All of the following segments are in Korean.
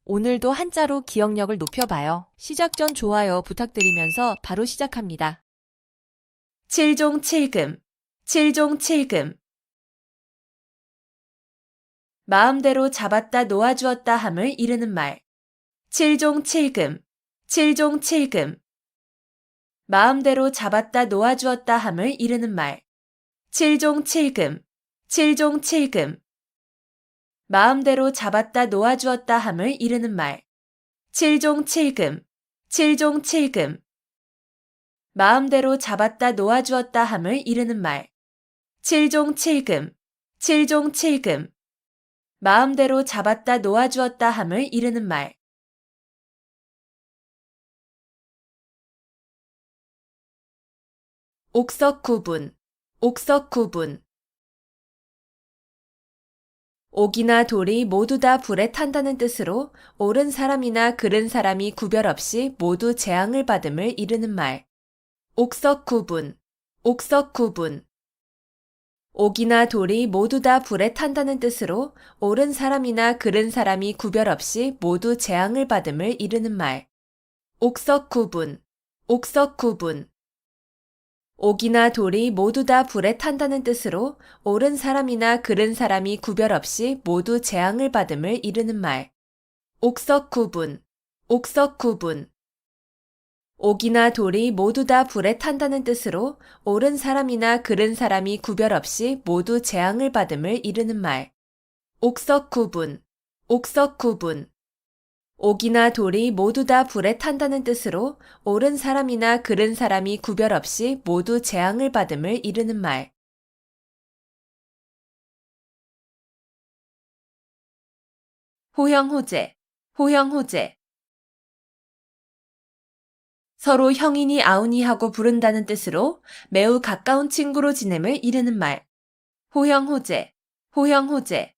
오늘도 한자로 기억력을 높여봐요. 시작 전 좋아요 부탁드리면서 바로 시작합니다. 7종 7금, 7종 7금. 마음대로 잡았다 놓아주었다 함을 이르는 말. 7종 7금, 7종 7금. 마음대로 잡았다 놓아주었다 함을 이르는 말. 7종 7금, 7종 7금. 마음대로 잡았다 놓아주었다 함을 이르는 말. 7종 7금, 7종 7금. 마음대로 잡았다 놓아주었다 함을 이르는 말. 7종 7금, 7종 7금. 마음대로 잡았다 놓아주었다 함을 이르는 말. 옥석 구분, 옥석 구분. 옥이나 돌이 모두 다 불에 탄다는 뜻으로 옳은 사람이나 그른 사람이 구별 없이 모두 재앙을 받음을 이르는 말. 옥석 구분, 옥석 구분. 옥이나 돌이 모두 다 불에 탄다는 뜻으로 옳은 사람이나 그른 사람이 구별 없이 모두 재앙을 받음을 이르는 말. 옥석 구분, 옥석 구분. 옥이나 돌이 모두 다 불에 탄다는 뜻으로 옳은 사람이나 그른 사람이 구별 없이 모두 재앙을 받음을 이르는 말. 옥석 구분, 옥석 구분. 옥이나 돌이 모두 다 불에 탄다는 뜻으로 옳은 사람이나 그른 사람이 구별 없이 모두 재앙을 받음을 이르는 말. 옥석 구분, 옥석 구분. 옥이나 돌이 모두 다 불에 탄다는 뜻으로 옳은 사람이나 그른 사람이 구별 없이 모두 재앙을 받음을 이르는 말. 호형호재, 호형호재. 서로 형이니 아우니 하고 부른다는 뜻으로 매우 가까운 친구로 지냄을 이르는 말. 호형호재, 호형호재.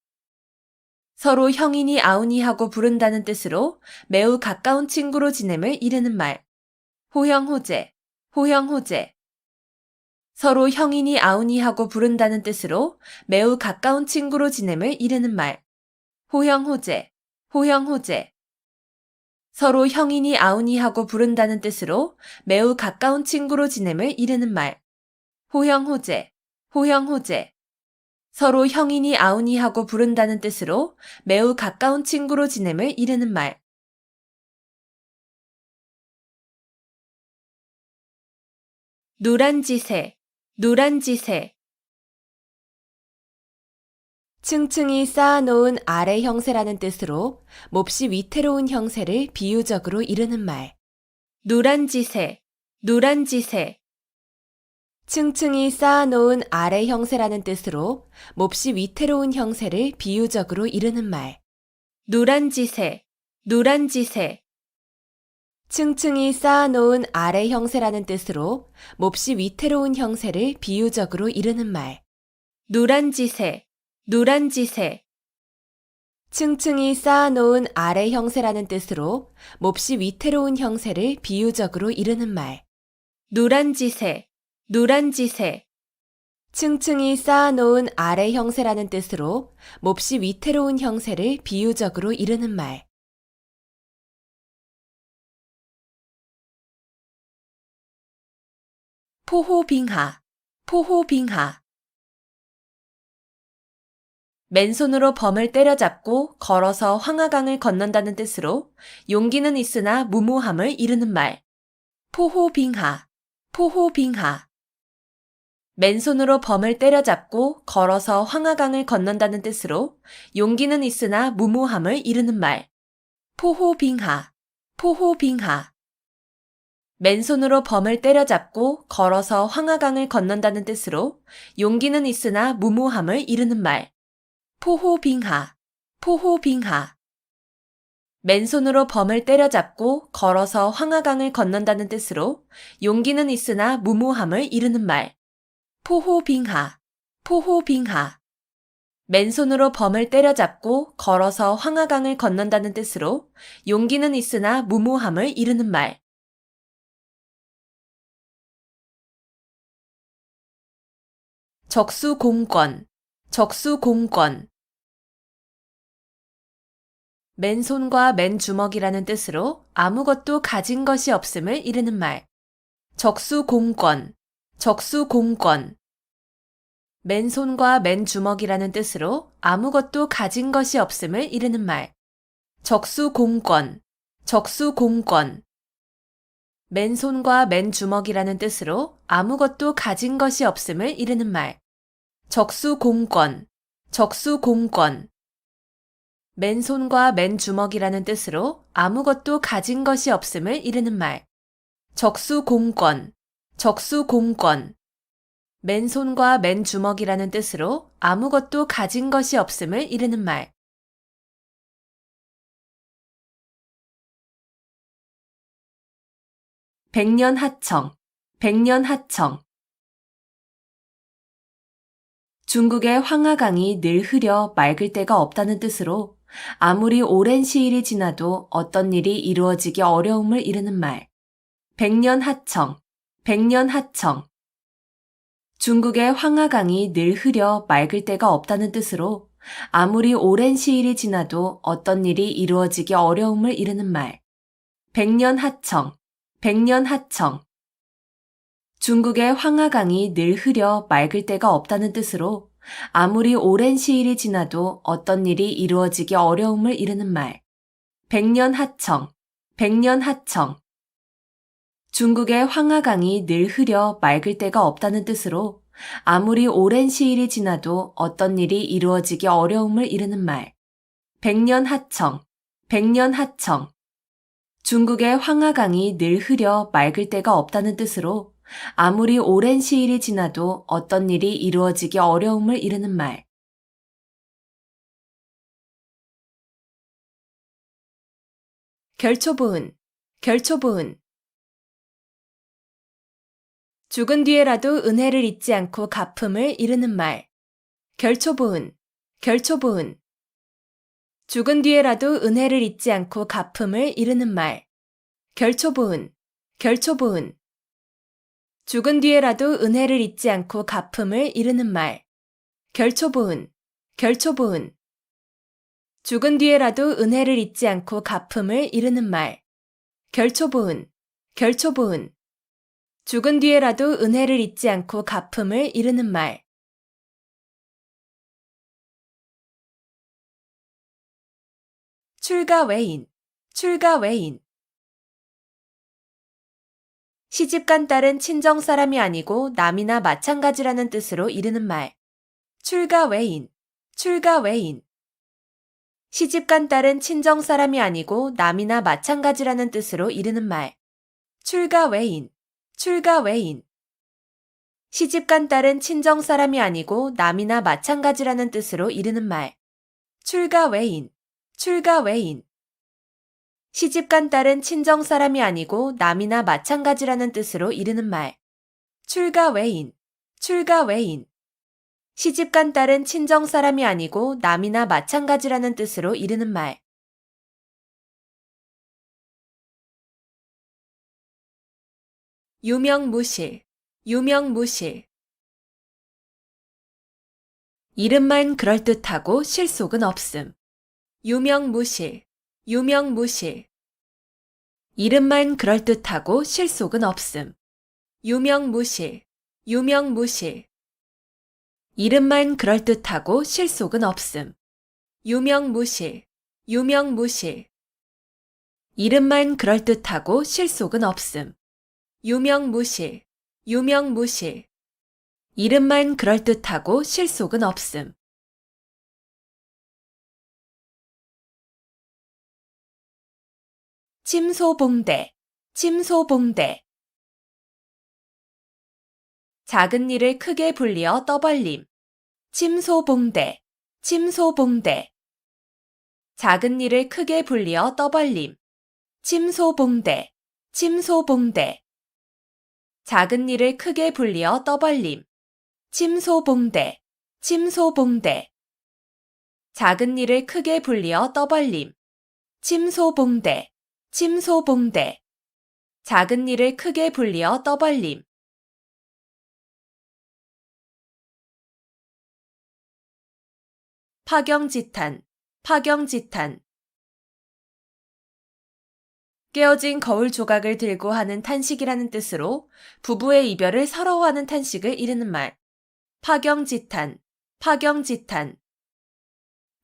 서로 형이니 아우니 하고 부른다는 뜻으로 매우 가까운 친구로 지냄을 이르는 말. 호형호재, 호형호재. 서로 형이니 아우니 하고 부른다는 뜻으로 매우 가까운 친구로 지냄을 이르는 말. 호형호재, 호형호재. 서로 형이니 아우니 하고 부른다는 뜻으로 매우 가까운 친구로 지냄을 이르는 말. 호형호재, 호형호재. 서로 형이니 아우니 하고 부른다는 뜻으로 매우 가까운 친구로 지냄을 이르는 말. 누란지새, 누란지새. 층층이 쌓아놓은 아래 형세라는 뜻으로 몹시 위태로운 형세를 비유적으로 이르는 말. 누란지새, 누란지새. 층층이 쌓아놓은 아래 형세라는 뜻으로 몹시 위태로운 형세를 비유적으로 이르는 말. 누란지새, 누란지새. 층층이 쌓아놓은 아래 형세라는 뜻으로 몹시 위태로운 형세를 비유적으로 이르는 말. 누란지새, 누란지새. 층층이 쌓아놓은 아래 형세라는 뜻으로 몹시 위태로운 형세를 비유적으로 이르는 말. 누란지새, 누란지새. 층층이 쌓아놓은 아래 형세라는 뜻으로 몹시 위태로운 형세를 비유적으로 이르는 말. 포호빙하, 포호빙하. 맨손으로 범을 때려잡고 걸어서 황하강을 건넌다는 뜻으로 용기는 있으나 무모함을 이르는 말. 포호빙하, 포호빙하. 맨손으로 범을 때려잡고 걸어서 황하강을 건넌다는 뜻으로 용기는 있으나 무모함을 이르는 말. 포호빙하, 포호빙하. 맨손으로 범을 때려잡고 걸어서 황하강을 건넌다는 뜻으로 용기는 있으나 무모함을 이르는 말. 포호빙하, 포호빙하. 맨손으로 범을 때려잡고 걸어서 황하강을 건넌다는 뜻으로 용기는 있으나 무모함을 이르는 말. 포호빙하, 포호빙하. 맨손으로 범을 때려잡고 걸어서 황하강을 건넌다는 뜻으로 용기는 있으나 무모함을 이르는 말. 적수공권, 적수공권. 맨손과 맨주먹이라는 뜻으로 아무것도 가진 것이 없음을 이르는 말. 적수공권, 적수공권. 맨손과 맨주먹이라는 뜻으로 아무것도 가진 것이 없음을 이르는 말. 적수공권, 적수공권. 맨손과 맨주먹이라는 뜻으로 아무것도 가진 것이 없음을 이르는 말. 적수공권, 적수공권. 맨손과 맨주먹이라는 뜻으로 아무것도 가진 것이 없음을 이르는 말. 적수공권, 적수공권. 맨손과 맨주먹이라는 뜻으로 아무것도 가진 것이 없음을 이르는 말. 백년하청, 백년하청. 중국의 황하강이 늘 흐려 맑을 데가 없다는 뜻으로 아무리 오랜 시일이 지나도 어떤 일이 이루어지기 어려움을 이르는 말. 백년하청, 백년하청. 중국의 황하강이 늘 흐려 맑을 데가 없다는 뜻으로 아무리 오랜 시일이 지나도 어떤 일이 이루어지기 어려움을 이르는 말. 백년하청, 백년하청. 중국의 황하강이 늘 흐려 맑을 데가 없다는 뜻으로 아무리 오랜 시일이 지나도 어떤 일이 이루어지기 어려움을 이르는 말. 백년하청, 백년하청. 중국의 황하강이 늘 흐려 맑을 데가 없다는 뜻으로 아무리 오랜 시일이 지나도 어떤 일이 이루어지기 어려움을 이르는 말. 백년하청, 백년하청. 중국의 황하강이 늘 흐려 맑을 데가 없다는 뜻으로 아무리 오랜 시일이 지나도 어떤 일이 이루어지기 어려움을 이르는 말. 결초부은, 결초부은. 죽은 뒤에라도 은혜를 잊지 않고 갚음을 이르는 말. 결초부은, 결초부은. 죽은 뒤에라도 은혜를 잊지 않고 갚음을 이르는 말. 결초부은, 결초부은. 죽은 뒤에라도 은혜를 잊지 않고 갚음을 이르는 말. 결초부은, 결초부은. 죽은 뒤에라도 은혜를 잊지 않고 갚음을 이르는 말. 결초부은, 결초부은. 죽은 뒤에라도 은혜를 잊지 않고 갚음을 이르는 말. 출가외인, 출가외인. 시집간 딸은 친정 사람이 아니고 남이나 마찬가지라는 뜻으로 이르는 말. 출가외인, 출가외인. 시집간 딸은 친정 사람이 아니고 남이나 마찬가지라는 뜻으로 이르는 말. 출가외인, 출가외인. 시집간 딸은 친정 사람이 아니고 남이나 마찬가지라는 뜻으로 이르는 말. 출가외인, 출가외인. 시집간 딸은 친정 사람이 아니고 남이나 마찬가지라는 뜻으로 이르는 말. 출가외인, 출가외인. 시집간 딸은 친정 사람이 아니고 남이나 마찬가지라는 뜻으로 이르는 말. 유명무실, 유명무실. 이름만 그럴듯하고 실속은 없음. 유명무실, 유명무실. 이름만 그럴듯하고 실속은 없음. 유명무실, 유명무실. 이름만 그럴듯하고 실속은 없음. 유명무실, 유명무실. 이름만 그럴듯하고 실속은 없음. 유명무실, 유명무실. 이름만 그럴듯하고 실속은 없음. 침소봉대, 침소봉대. 작은 일을 크게 불리어 떠벌림. 침소봉대, 침소봉대. 작은 일을 크게 불리어 떠벌림. 침소봉대, 침소봉대. 작은 일을 크게 불리어 떠벌림. 침소봉대, 침소봉대. 작은 일을 크게 불리어 떠벌림. 침소봉대, 침소봉대. 작은 일을 크게 불리어 떠벌림. 파경지탄, 파경지탄. 깨어진 거울 조각을 들고 하는 탄식이라는 뜻으로 부부의 이별을 서러워하는 탄식을 이르는 말. 파경지탄, 파경지탄.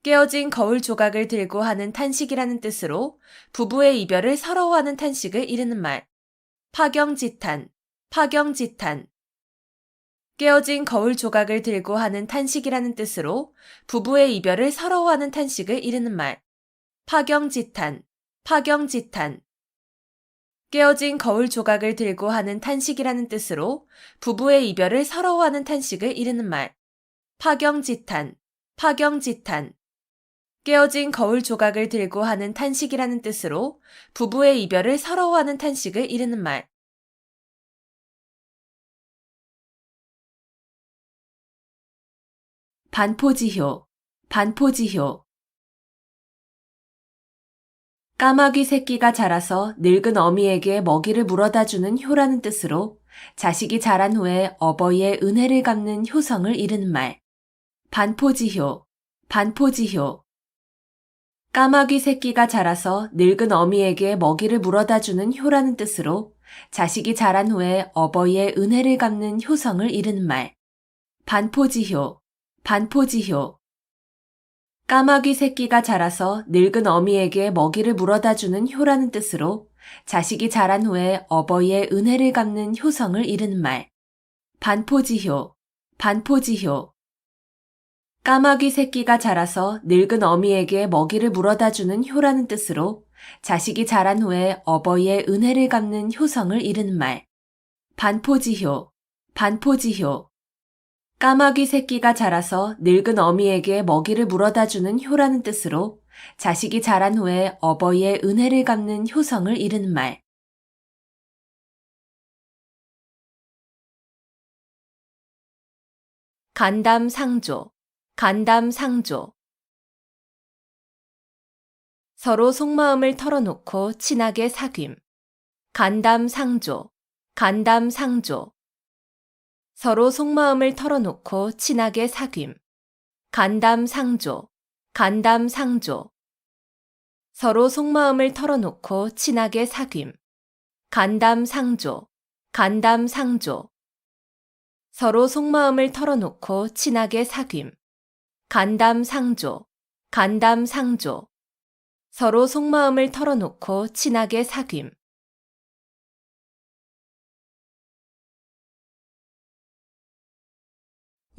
깨어진 거울 조각을 들고 하는 탄식이라는 뜻으로 부부의 이별을 서러워하는 탄식을 이르는 말. 파경지탄, 파경지탄. 깨어진 거울 조각을 들고 하는 탄식이라는 뜻으로 부부의 이별을 서러워하는 탄식을 이르는 말. 파경지탄, 파경지탄. 깨어진 거울 조각을 들고 하는 탄식이라는 뜻으로 부부의 이별을 서러워하는 탄식을 이르는 말. 파경지탄, 파경지탄. 깨어진 거울 조각을 들고 하는 탄식이라는 뜻으로 부부의 이별을 서러워하는 탄식을 이르는 말. 반포지효, 반포지효. 까마귀 새끼가 자라서 늙은 어미에게 먹이를 물어다 주는 효라는 뜻으로 자식이 자란 후에 어버이의 은혜를 갚는 효성을 이르는 말. 반포지효, 반포지효. 까마귀 새끼가 자라서 늙은 어미에게 먹이를 물어다 주는 효라는 뜻으로 자식이 자란 후에 어버이의 은혜를 갚는 효성을 이르는 말. 반포지효, 반포지효. 까마귀 새끼가 자라서 늙은 어미에게 먹이를 물어다 주는 효라는 뜻으로 자식이 자란 후에 어버이의 은혜를 갚는 효성을 이르는 말. 반포지효, 반포지효. 까마귀 새끼가 자라서 늙은 어미에게 먹이를 물어다 주는 효라는 뜻으로 자식이 자란 후에 어버이의 은혜를 갚는 효성을 이르는 말. 반포지효, 반포지효. 까마귀 새끼가 자라서 늙은 어미에게 먹이를 물어다 주는 효라는 뜻으로 자식이 자란 후에 어버이의 은혜를 갚는 효성을 이르는 말. 간담상조, 간담상조. 서로 속마음을 털어놓고 친하게 사귐. 간담상조, 간담상조. 서로 속마음을 털어놓고 친하게 사귐. 간담상조, 간담상조. 서로 속마음을 털어놓고 친하게 사귐. 간담상조, 간담상조. 서로 속마음을 털어놓고 친하게 사귐. 간담상조, 간담상조. 서로 속마음을 털어놓고 친하게 사귐.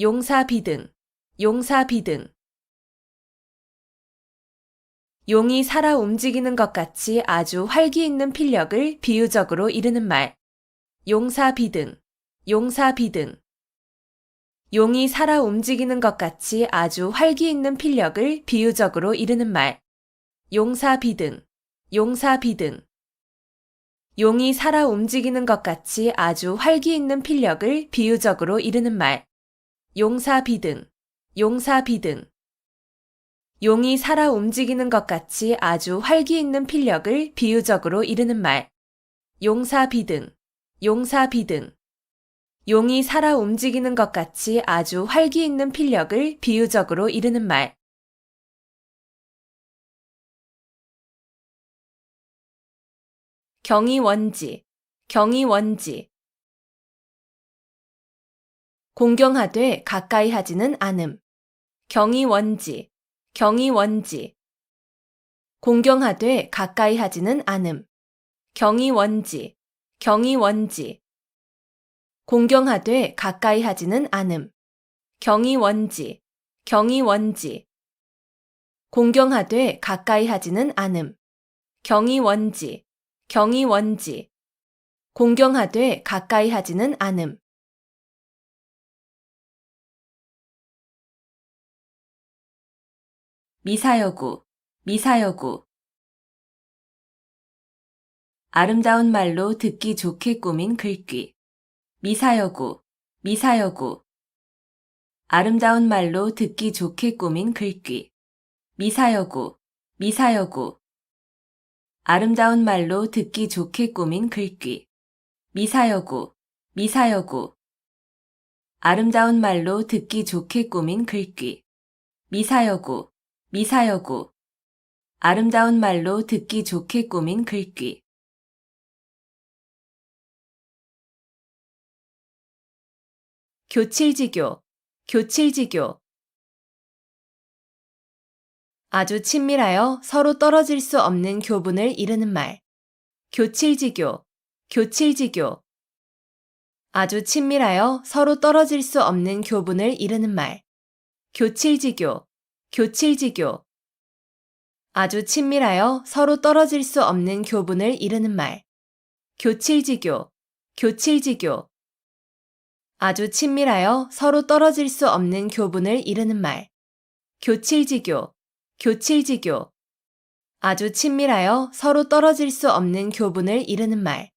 용사비등, 용사비등. 용이 살아 움직이는 것 같이 아주 활기 있는 필력을 비유적으로 이르는 말. 용사비등, 용사비등. 용이 살아 움직이는 것 같이 아주 활기 있는 필력을 비유적으로 이르는 말. 용사비등, 용사비등. 용이 살아 움직이는 것 같이 아주 활기 있는 필력을 비유적으로 이르는 말. 용사비등, 용사비등. 용이 살아 움직이는 것 같이 아주 활기 있는 필력을 비유적으로 이르는 말. 용사비등, 용사비등. 용이 살아 움직이는 것 같이 아주 활기 있는 필력을 비유적으로 이르는 말. 경이원지, 경이원지. 공경하되 가까이 하지는 않음. 경이원지, 경이원지. 공경하되 가까이 하지는 않음. 경이원지, 경이원지. 공경하되 가까이 하지는 않음. 경이원지, 경이원지. 공경하되 가까이 하지는 않음. 경이원지, 경이원지. 공경하되 가까이 하지는 않음. 미사여구, 미사여구. 아름다운 말로 듣기 좋게 꾸민 글귀. 미사여구, 미사여구. 아름다운 말로 듣기 좋게 꾸민 글귀. 미사여구, 미사여구. 아름다운 말로 듣기 좋게 꾸민 글귀. 미사여구, 미사여구. 아름다운 말로 듣기 좋게 꾸민 글귀. 미사여구, 미사여구. 아름다운 말로 듣기 좋게 꾸민 글귀. 교칠지교, 교칠지교. 아주 친밀하여 서로 떨어질 수 없는 교분을 이루는 말. 교칠지교, 교칠지교. 아주 친밀하여 서로 떨어질 수 없는 교분을 이루는 말. 교칠지교, 교칠지교. 아주 친밀하여 서로 떨어질 수 없는 교분을 이루는 말. 교칠지교, 교칠지교. 아주 친밀하여 서로 떨어질 수 없는 교분을 이루는 말. 교칠지교, 교칠지교. 아주 친밀하여 서로 떨어질 수 없는 교분을 이루는 말.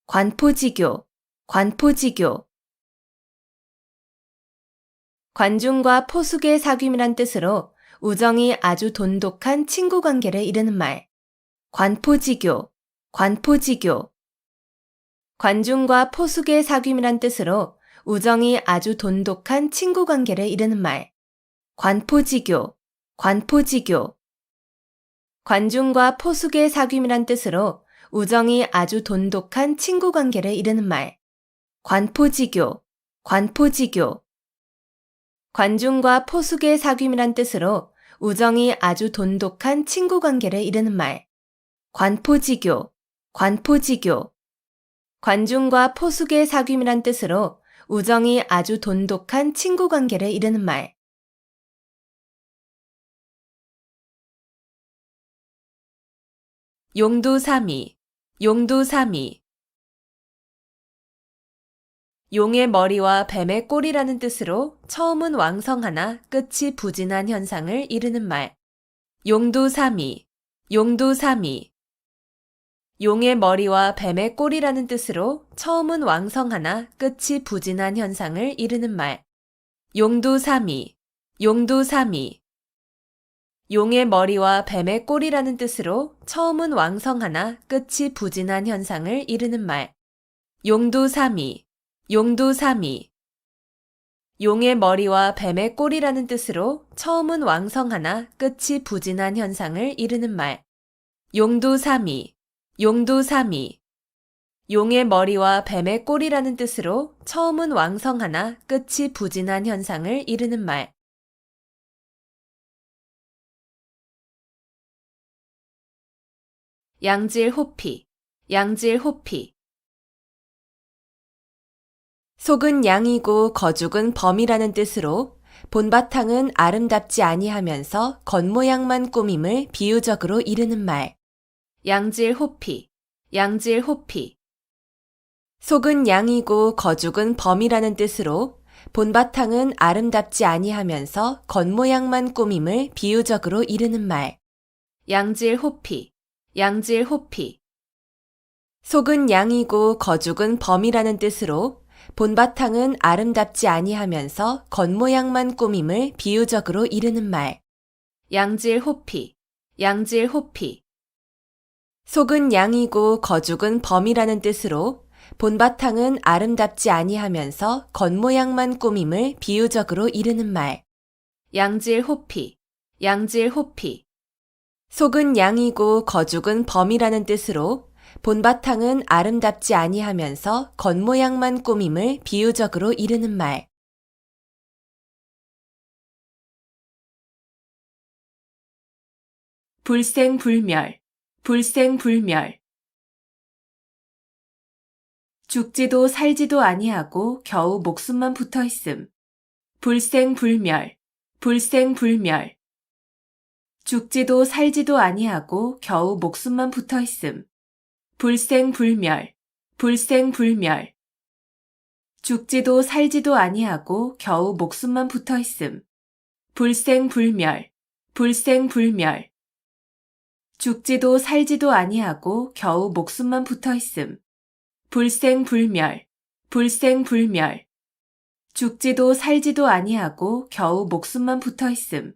관포지교, 관포지교. 관중과 포숙의 사귐이란 뜻으로 우정이 아주 돈독한 친구 관계를 이루는 말. 관포지교, 관포지교. 관중과 포숙의 사귐이란 뜻으로 우정이 아주 돈독한 친구 관계를 이루는 말. 관포지교, 관포지교. 관중과 포숙의 사귐이란 뜻으로 우정이 아주 돈독한 친구 관계를 이루는 말. 관포지교, 관포지교. 관중과 포숙의 사귐이란 뜻으로 우정이 아주 돈독한 친구 관계를 이루는 말. 관포지교, 관포지교. 관중과 포숙의 사귐이란 뜻으로 우정이 아주 돈독한 친구 관계를 이루는 말. 용두사미, 용두사미. 용의 머리와 뱀의 꼬리라는 뜻으로 처음은 왕성하나 끝이 부진한 현상을 이루는 말. 용두사미, 용두사미. 용의 머리와 뱀의 꼬리라는 뜻으로 처음은 왕성하나 끝이 부진한 현상을 이루는 말. 용두사미, 용두사미. 용의 머리와 뱀의 꼬리라는 뜻으로 처음은 왕성하나 끝이 부진한 현상을 이루는 말. 용두사미, 용두사미. 용의 머리와 뱀의 꼬리라는 뜻으로 처음은 왕성하나 끝이 부진한 현상을 이루는 말. 용두사미, 용두사미. 용의 머리와 뱀의 꼬리라는 뜻으로 처음은 왕성하나 끝이 부진한 현상을 이루는 말. 양질호피, 양질호피. 속은 양이고 거죽은 범이라는 뜻으로 본바탕은 아름답지 아니하면서 겉모양만 꾸밈을 비유적으로 이르는 말. 양질호피, 양질호피. 속은 양이고 거죽은 범이라는 뜻으로 본바탕은 아름답지 아니하면서 겉모양만 꾸밈을 비유적으로 이르는 말. 양질호피, 양질호피. 속은 양이고 거죽은 범이라는 뜻으로 본바탕은 아름답지 아니하면서 겉모양만 꾸밈을 비유적으로 이르는 말. 양질호피, 양질호피. 속은 양이고 거죽은 범이라는 뜻으로 본바탕은 아름답지 아니하면서 겉모양만 꾸밈을 비유적으로 이르는 말. 양질호피, 양질호피. 속은 양이고 거죽은 범이라는 뜻으로 본바탕은 아름답지 아니하면서 겉모양만 꾸밈을 비유적으로 이르는 말. 불생불멸, 불생불멸. 죽지도 살지도 아니하고 겨우 목숨만 붙어 있음. 불생불멸, 불생불멸. 죽지도 살지도 아니하고 겨우 목숨만 붙어 있음. 불생불멸, 불생불멸. 죽지도 살지도 아니하고 겨우 목숨만 붙어 있음. 불생불멸, 불생불멸. 죽지도 살지도 아니하고 겨우 목숨만 붙어 있음. 불생불멸, 불생불멸. 죽지도 살지도 아니하고 겨우 목숨만 붙어 있음.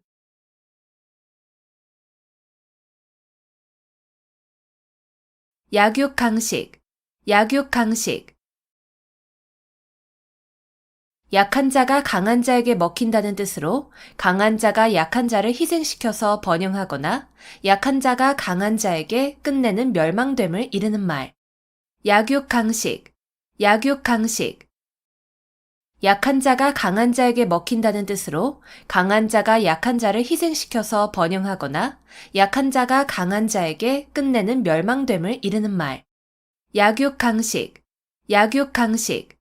약육강식, 약육강식. 약한 자가 강한 자에게 먹힌다는 뜻으로 강한 자가 약한 자를 희생시켜서 번영하거나 약한 자가 강한 자에게 끝내는 멸망됨을 이르는 말. 약육강식, 약육강식. 약한 자가 강한 자에게 먹힌다는 뜻으로 강한 자가 약한 자를 희생시켜서 번영하거나 약한 자가 강한 자에게 끝내는 멸망됨을 이르는 말. 약육강식, 약육강식.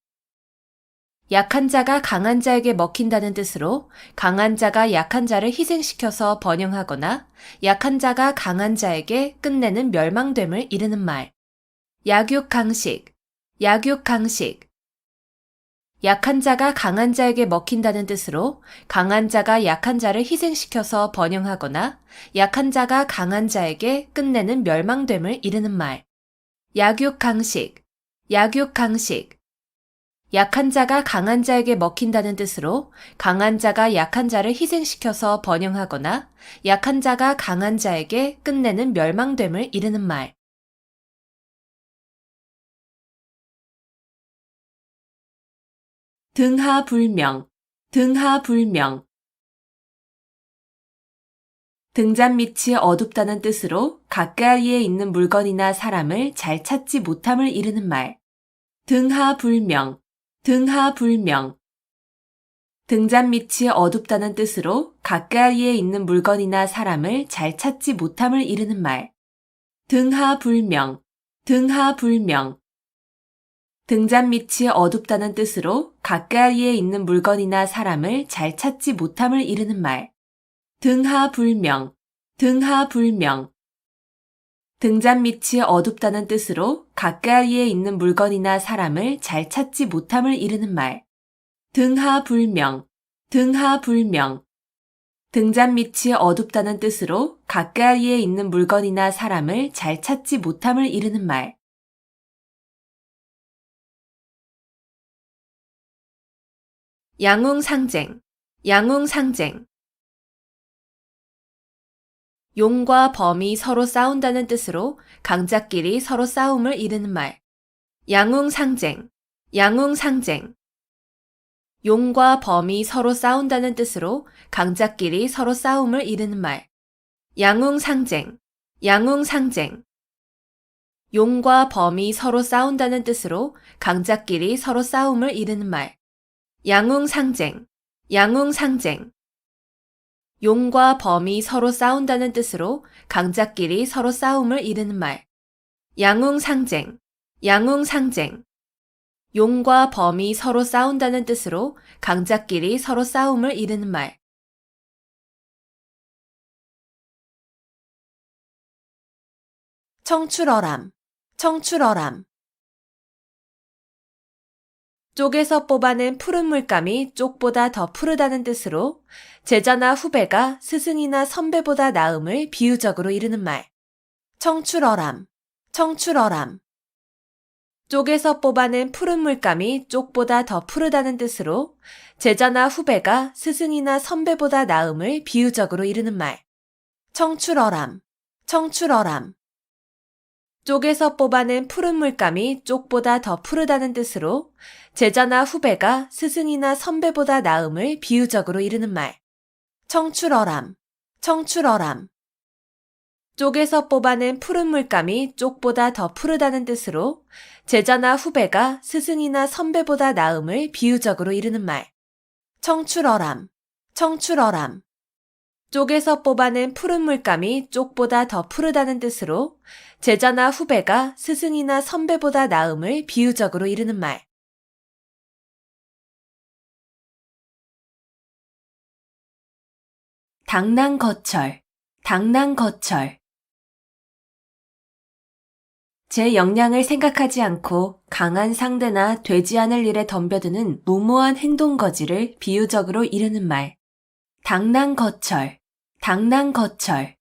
약한 자가 강한 자에게 먹힌다는 뜻으로 강한 자가 약한 자를 희생시켜서 번영하거나 약한 자가 강한 자에게 끝내는 멸망됨을 이르는 말. 약육강식, 약육강식. 약한 자가 강한 자에게 먹힌다는 뜻으로 강한 자가 약한 자를 희생시켜서 번영하거나 약한 자가 강한 자에게 끝내는 멸망됨을 이르는 말. 약육강식, 약육강식. 약한 자가 강한 자에게 먹힌다는 뜻으로 강한 자가 약한 자를 희생시켜서 번영하거나 약한 자가 강한 자에게 끝내는 멸망됨을 이르는 말. 등하불명, 등하불명. 등잔 밑이 어둡다는 뜻으로 가까이에 있는 물건이나 사람을 잘 찾지 못함을 이르는 말. 등하불명, 등하불명. 등잔 밑이 어둡다는 뜻으로 가까이에 있는 물건이나 사람을 잘 찾지 못함을 이르는 말. 등하불명, 등하불명. 등잔 밑이 어둡다는 뜻으로 가까이에 있는 물건이나 사람을 잘 찾지 못함을 이르는 말. 등하불명, 등하불명. 등잔 밑이 어둡다는 뜻으로 가까이에 있는 물건이나 사람을 잘 찾지 못함을 이르는 말. 등하불명, 등하불명. 등잔 밑이 어둡다는 뜻으로 가까이에 있는 물건이나 사람을 잘 찾지 못함을 이르는 말. 양웅상쟁, 양웅상쟁. 용과 범이 서로 싸운다는 뜻으로 강자끼리 서로 싸움을 이르는 말. 양웅상쟁, 양웅상쟁. 용과 범이 서로 싸운다는 뜻으로 강자끼리 서로 싸움을 이르는 말. 양웅상쟁, 양웅상쟁. 용과 범이 서로 싸운다는 뜻으로 강자끼리 서로 싸움을 이르는 말. 양웅상쟁, 양웅상쟁. 용과 범이 서로 싸운다는 뜻으로 강자끼리 서로 싸움을 이르는 말. 양웅상쟁, 양웅상쟁. 용과 범이 서로 싸운다는 뜻으로 강자끼리 서로 싸움을 이르는 말. 청출어람, 청출어람. 쪽에서 뽑아낸 푸른 물감이 쪽보다 더 푸르다는 뜻으로 제자나 후배가 스승이나 선배보다 나음을 비유적으로 이르는 말. 청출어람, 청출어람. 쪽에서 뽑아낸 푸른 물감이 쪽보다 더 푸르다는 뜻으로 제자나 후배가 스승이나 선배보다 나음을 비유적으로 이르는 말. 청출어람, 청출어람. 쪽에서 뽑아낸 푸른 물감이 쪽보다 더 푸르다는 뜻으로 제자나 후배가 스승이나 선배보다 나음을 비유적으로 이르는 말. 청출어람, 청출어람. 쪽에서 뽑아낸 푸른 물감이 쪽보다 더 푸르다는 뜻으로 제자나 후배가 스승이나 선배보다 나음을 비유적으로 이르는 말. 청출어람, 청출어람. 쪽에서 뽑아낸 푸른 물감이 쪽보다 더 푸르다는 뜻으로 제자나 후배가 스승이나 선배보다 나음을 비유적으로 이르는 말. 당랑거철, 당랑거철. 제 역량을 생각하지 않고 강한 상대나 되지 않을 일에 덤벼드는 무모한 행동거지를 비유적으로 이르는 말. 당랑거철, 당랑거철.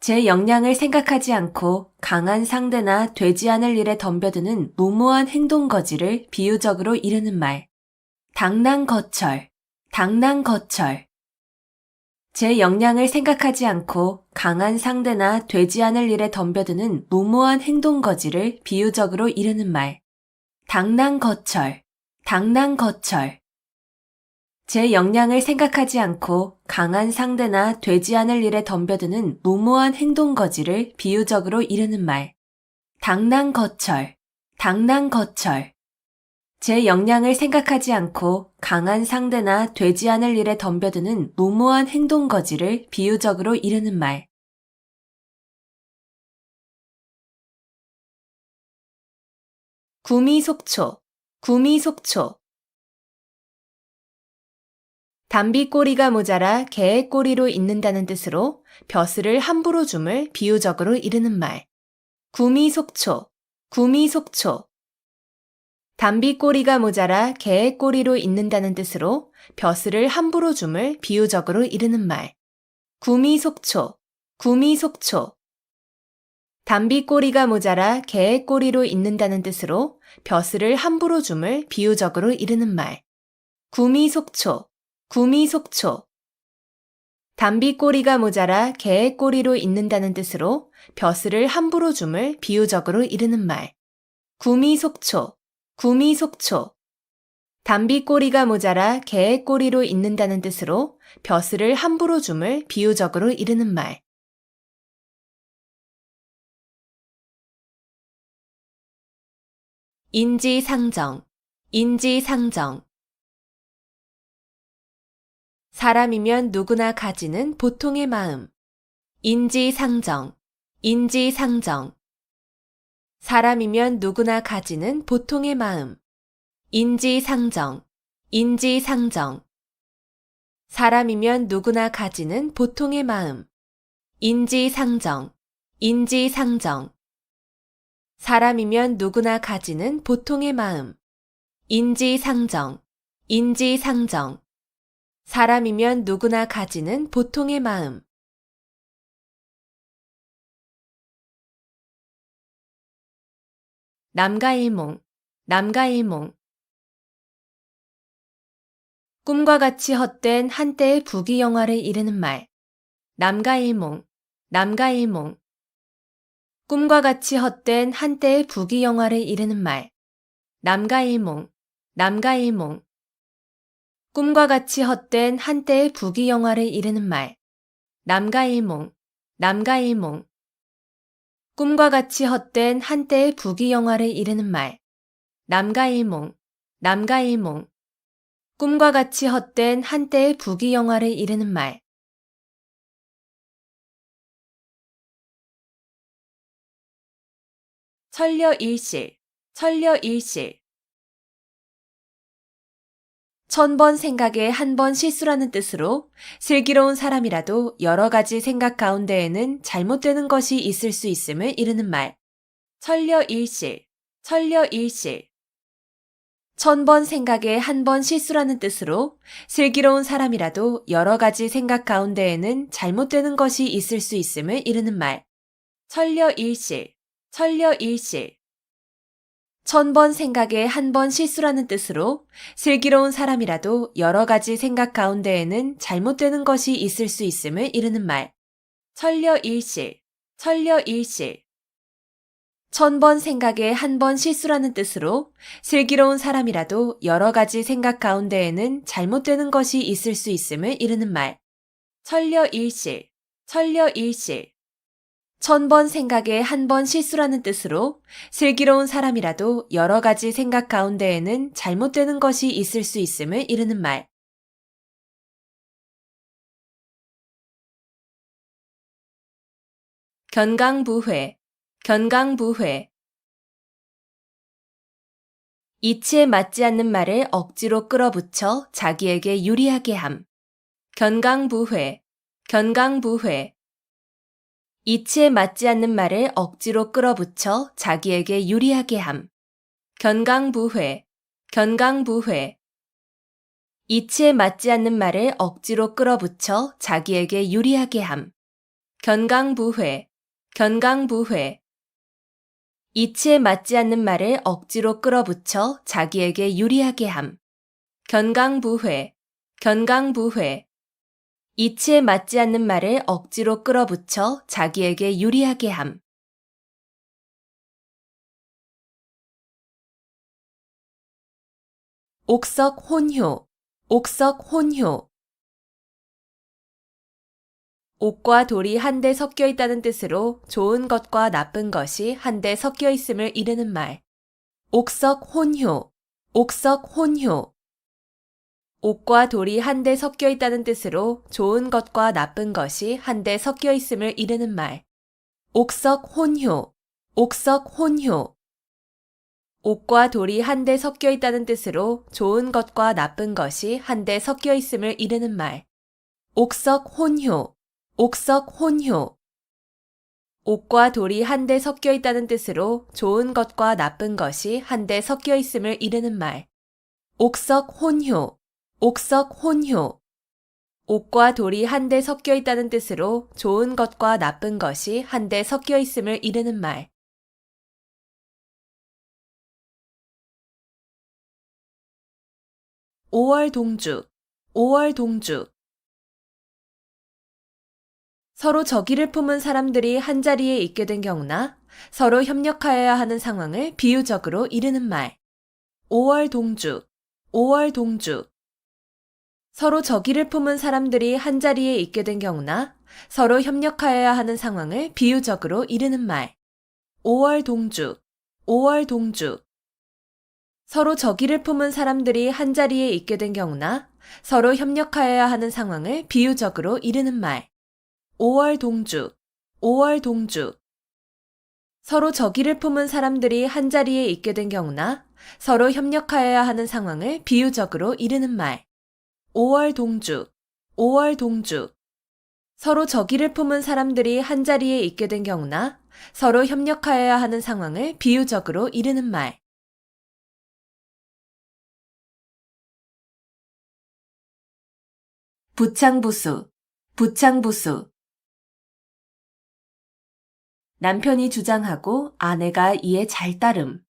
제 역량을 생각하지 않고 강한 상대나 되지 않을 일에 덤벼드는 무모한 행동거지를 비유적으로 이르는 말. 당랑거철, 당랑거철. 제 역량을 생각하지 않고 강한 상대나 되지 않을 일에 덤벼드는 무모한 행동거지를 비유적으로 이르는 말. 당랑거철, 당랑거철. 제 역량을 생각하지 않고 강한 상대나 되지 않을 일에 덤벼드는 무모한 행동거지를 비유적으로 이르는 말. 당랑거철, 당랑거철. 제 역량을 생각하지 않고 강한 상대나 되지 않을 일에 덤벼드는 무모한 행동거지를 비유적으로 이르는 말. 구미속초, 구미속초. 담비꼬리가 모자라 개의 꼬리로 있는다는 뜻으로 벼슬을 함부로 줌을 비유적으로 이르는 말. 구미속초, 구미속초. 담비꼬리가 모자라 개의 꼬리로 있는다는 뜻으로 벼슬을 함부로 줌을 비유적으로 이르는 말. 구미속초, 구미속초. 담비꼬리가 모자라 개의 꼬리로 있는다는 뜻으로 벼슬을 함부로 줌을 비유적으로 이르는 말. 구미속초, 구미속초. 담비꼬리가 모자라 개의 꼬리로 있는다는 뜻으로 벼슬을 함부로 줌을 비유적으로 이르는 말. 구미속초, 구미속초. 담비꼬리가 모자라 개의 꼬리로 있는다는 뜻으로 벼슬을 함부로 줌을 비유적으로 이르는 말. 인지상정, 인지상정. 사람이면 누구나 가지는 보통의 마음. 인지상정, 인지상정. 사람이면 누구나 가지는 보통의 마음. 인지상정, 인지상정. 사람이면 누구나 가지는 보통의 마음. 인지상정, 인지상정. 사람이면 누구나 가지는 보통의 마음. 인지상정, 인지상정. 사람이면 누구나 가지는 보통의 마음. 남가일몽, 남가일몽. 꿈과 같이 헛된 한때의 부귀영화를 이르는 말. 남가일몽, 남가일몽. 꿈과 같이 헛된 한때의 부귀영화를 이르는 말. 남가일몽, 남가일몽. 꿈과 같이 헛된 한때의 부귀영화를 이르는 말. 남가일몽, 남가일몽. 꿈과 같이 헛된 한때의 부귀영화를 이르는 말. 남가일몽, 남가일몽. 꿈과 같이 헛된 한때의 부귀영화를 이르는 말. 천려일실, 천려일실. 1000번 생각에 한 번 실수라는 뜻으로 슬기로운 사람이라도 여러 가지 생각 가운데에는 잘못되는 것이 있을 수 있음을 이르는 말. 천려일실, 천려일실. 1000번 생각에 한 번 실수라는 뜻으로 슬기로운 사람이라도 여러 가지 생각 가운데에는 잘못되는 것이 있을 수 있음을 이르는 말. 천려일실, 천려일실. 1000번 생각에 한 번 실수라는 뜻으로 슬기로운 사람이라도 여러 가지 생각 가운데에는 잘못되는 것이 있을 수 있음을 이르는 말. 천려일실, 천려일실. 1000번 생각에 한 번 실수라는 뜻으로 슬기로운 사람이라도 여러 가지 생각 가운데에는 잘못되는 것이 있을 수 있음을 이르는 말. 천려일실, 천려일실. 1000번 생각에 한 번 실수라는 뜻으로 슬기로운 사람이라도 여러 가지 생각 가운데에는 잘못되는 것이 있을 수 있음을 이르는 말. 견강부회, 견강부회. 이치에 맞지 않는 말을 억지로 끌어붙여 자기에게 유리하게 함. 견강부회, 견강부회. 이치에 맞지 않는 말을 억지로 끌어붙여 자기에게 유리하게 함. 견강부회, 견강부회. 이치에 맞지 않는 말을 억지로 끌어붙여 자기에게 유리하게 함. 견강부회, 견강부회. 이치에 맞지 않는 말을 억지로 끌어붙여 자기에게 유리하게 함. 견강부회, 견강부회. 이치에 맞지 않는 말을 억지로 끌어붙여 자기에게 유리하게 함. 옥석혼효, 옥석혼효. 옥과 돌이 한데 섞여 있다는 뜻으로 좋은 것과 나쁜 것이 한데 섞여 있음을 이르는 말. 옥석혼효, 옥석혼효. 옥과 돌이 한데 섞여 있다는 뜻으로 좋은 것과 나쁜 것이 한데 섞여 있음을 이르는 말. 옥석혼효, 옥석혼효. 옥과 돌이 한데 섞여 있다는 뜻으로 좋은 것과 나쁜 것이 한데 섞여 있음을 이르는 말. 옥석혼효, 옥석혼효. 옥과 돌이 한데 섞여 있다는 뜻으로 좋은 것과 나쁜 것이 한데 섞여 있음을 이르는 말. 옥석혼효, 옥석혼효. 옥과 돌이 한데 섞여 있다는 뜻으로 좋은 것과 나쁜 것이 한데 섞여 있음을 이르는 말. 5월 동주, 5월 동주. 서로 적의를 품은 사람들이 한자리에 있게 된 경우나 서로 협력하여야 하는 상황을 비유적으로 이르는 말. 5월 동주, 5월 동주. 서로 적의를 품은 사람들이 한자리에 있게 된 경우나 서로 협력하여야 하는 상황을 비유적으로 이르는 말. 5월 동주, 5월 동주. 서로 적의를 품은 사람들이 한자리에 있게 된 경우나 서로 협력하여야 하는 상황을 비유적으로 이르는 말. 5월 동주, 5월 동주. 서로 적의를 품은 사람들이 한자리에 있게 된 경우나 서로 협력하여야 하는 상황을 비유적으로 이르는 말. 5월 동주, 5월 동주. 서로 적의를 품은 사람들이 한자리에 있게 된 경우나 서로 협력하여야 하는 상황을 비유적으로 이르는 말. 부창부수, 부창부수. 남편이 주장하고 아내가 이에 잘 따름.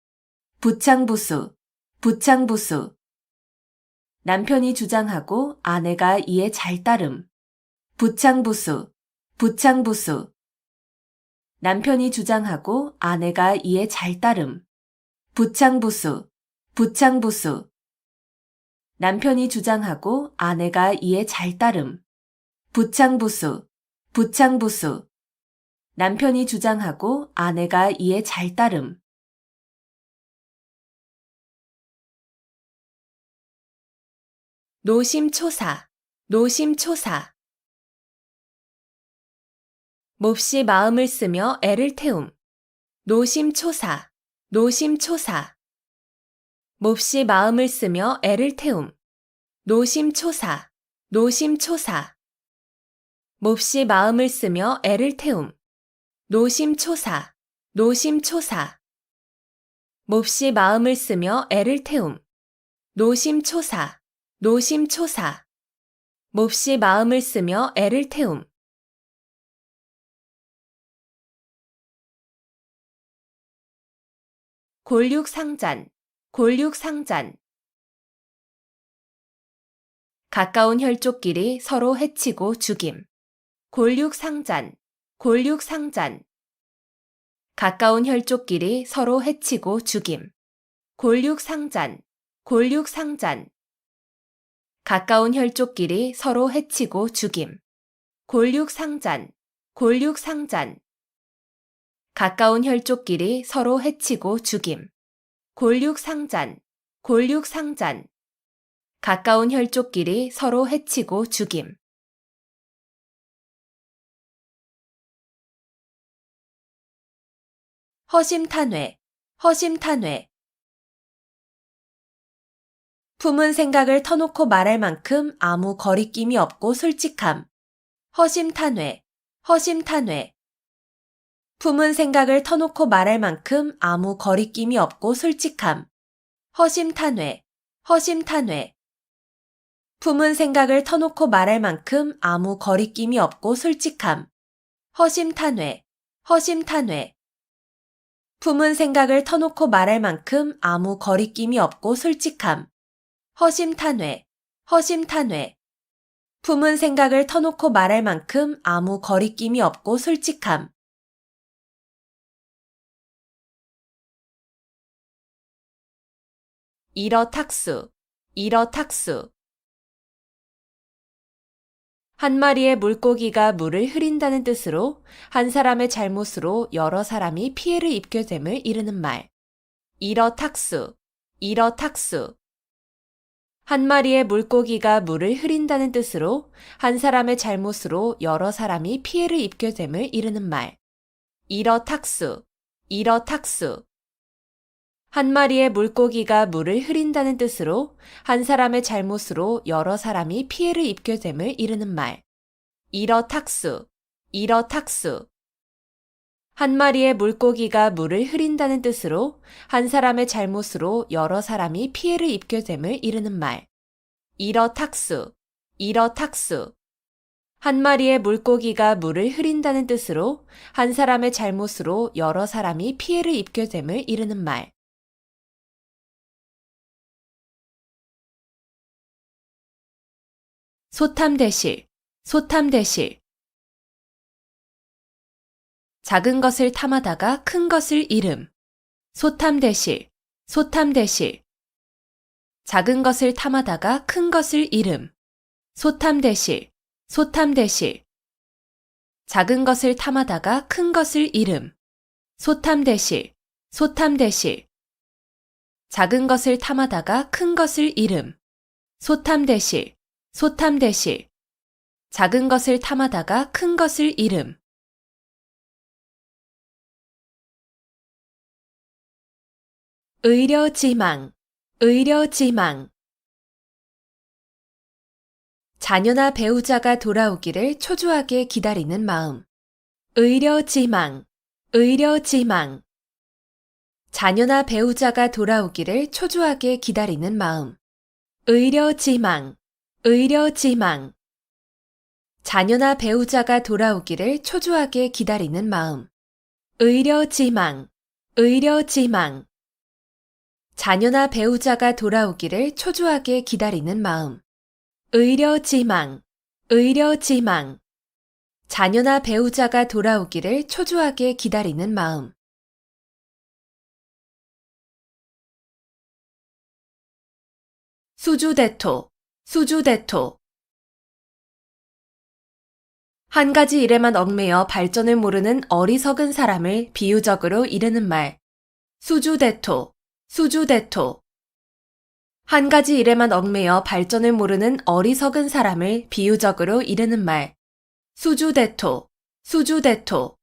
부창부수, 부창부수. 남편이 주장하고 아내가 이에 잘 따름. 부창부수, 부창부수. 남편이 주장하고 아내가 이에 잘 따름. 부창부수, 부창부수. 남편이 주장하고 아내가 이에 잘 따름. 부창부수, 부창부수. 남편이 주장하고 아내가 이에 잘 따름. 노심초사, 노심초사. 몹시 마음을 쓰며 애를 태움. 노심초사, 노심초사. 몹시 마음을 쓰며 애를 태움. 노심초사, 노심초사. 몹시 마음을 쓰며 애를 태움. 노심초사, 노심초사. 몹시 마음을 쓰며 애를 태움. 노심초사, 노심초사. 몹시 마음을 쓰며 애를 태움. 골육상잔, 골육상잔. 가까운 혈족끼리 서로 해치고 죽임. 골육상잔, 골육상잔. 가까운 혈족끼리 서로 해치고 죽임. 골육상잔, 골육상잔. 가까운 혈족끼리 서로 해치고 죽임. 골육상잔, 골육상잔. 가까운 혈족끼리 서로 해치고 죽임. 골육상잔, 골육상잔. 가까운 혈족끼리 서로 해치고 죽임. 허심탄회, 허심탄회. 품은 생각을 터놓고 말할 만큼 아무 거리낌이 없고 솔직함. 허심탄회, 허심탄회. 품은 생각을 터놓고 말할 만큼 아무 거리낌이 없고 솔직함. 허심탄회, 허심탄회. 품은 생각을 터놓고 말할 만큼 아무 거리낌이 없고 솔직함. 허심탄회, 허심탄회. 품은 생각을 터놓고 말할 만큼 아무 거리낌이 없고 솔직함. 허심탄회, 허심탄회. 품은 생각을 터놓고 말할 만큼 아무 거리낌이 없고 솔직함. 일어탁수, 일어탁수. 한 마리의 물고기가 물을 흐린다는 뜻으로 한 사람의 잘못으로 여러 사람이 피해를 입게 됨을 이르는 말. 이러탁수, 이러탁수. 한 마리의 물고기가 물을 흐린다는 뜻으로 한 사람의 잘못으로 여러 사람이 피해를 입게 됨을 이르는 말. 이러탁수, 이러탁수. 한 마리의 물고기가 물을 흐린다는 뜻으로 한 사람의 잘못으로 여러 사람이 피해를 입게 됨을 이르는 말. 이러탁수, 이러탁수. 한 마리의 물고기가 물을 흐린다는 뜻으로 한 사람의 잘못으로 여러 사람이 피해를 입게 됨을 이르는 말. 이러탁수, 이러탁수. 한 마리의 물고기가 물을 흐린다는 뜻으로 한 사람의 잘못으로 여러 사람이 피해를 입게 됨을 이르는 말. 소탐대실, 소탐대실. 작은 것을 탐하다가 큰 것을 잃음. 소탐대실, 소탐대실. 작은 것을 탐하다가 큰 것을 잃음. 소탐대실, 소탐대실. 작은 것을 탐하다가 큰 것을 잃음. 소탐대실, 소탐대실. 작은 것을 탐하다가 큰 것을 잃음. 소탐대실, 소탐대실. 작은 것을 탐하다가 큰 것을 잃음. 의려지망, 의려지망. 자녀나 배우자가 돌아오기를 초조하게 기다리는 마음. 의려지망, 의려지망. 자녀나 배우자가 돌아오기를 초조하게 기다리는 마음. 의려지망, 의려지망. 자녀나 배우자가 돌아오기를 초조하게 기다리는 마음. 의려지망, 의려지망. 자녀나 배우자가 돌아오기를 초조하게 기다리는 마음. 의려지망, 의려지망. 자녀나 배우자가 돌아오기를 초조하게 기다리는 마음. 수주대토, 수주대토. 한 가지 일에만 얽매여 발전을 모르는 어리석은 사람을 비유적으로 이르는 말. 수주대토, 수주대토. 한 가지 일에만 얽매여 발전을 모르는 어리석은 사람을 비유적으로 이르는 말. 수주대토, 수주대토.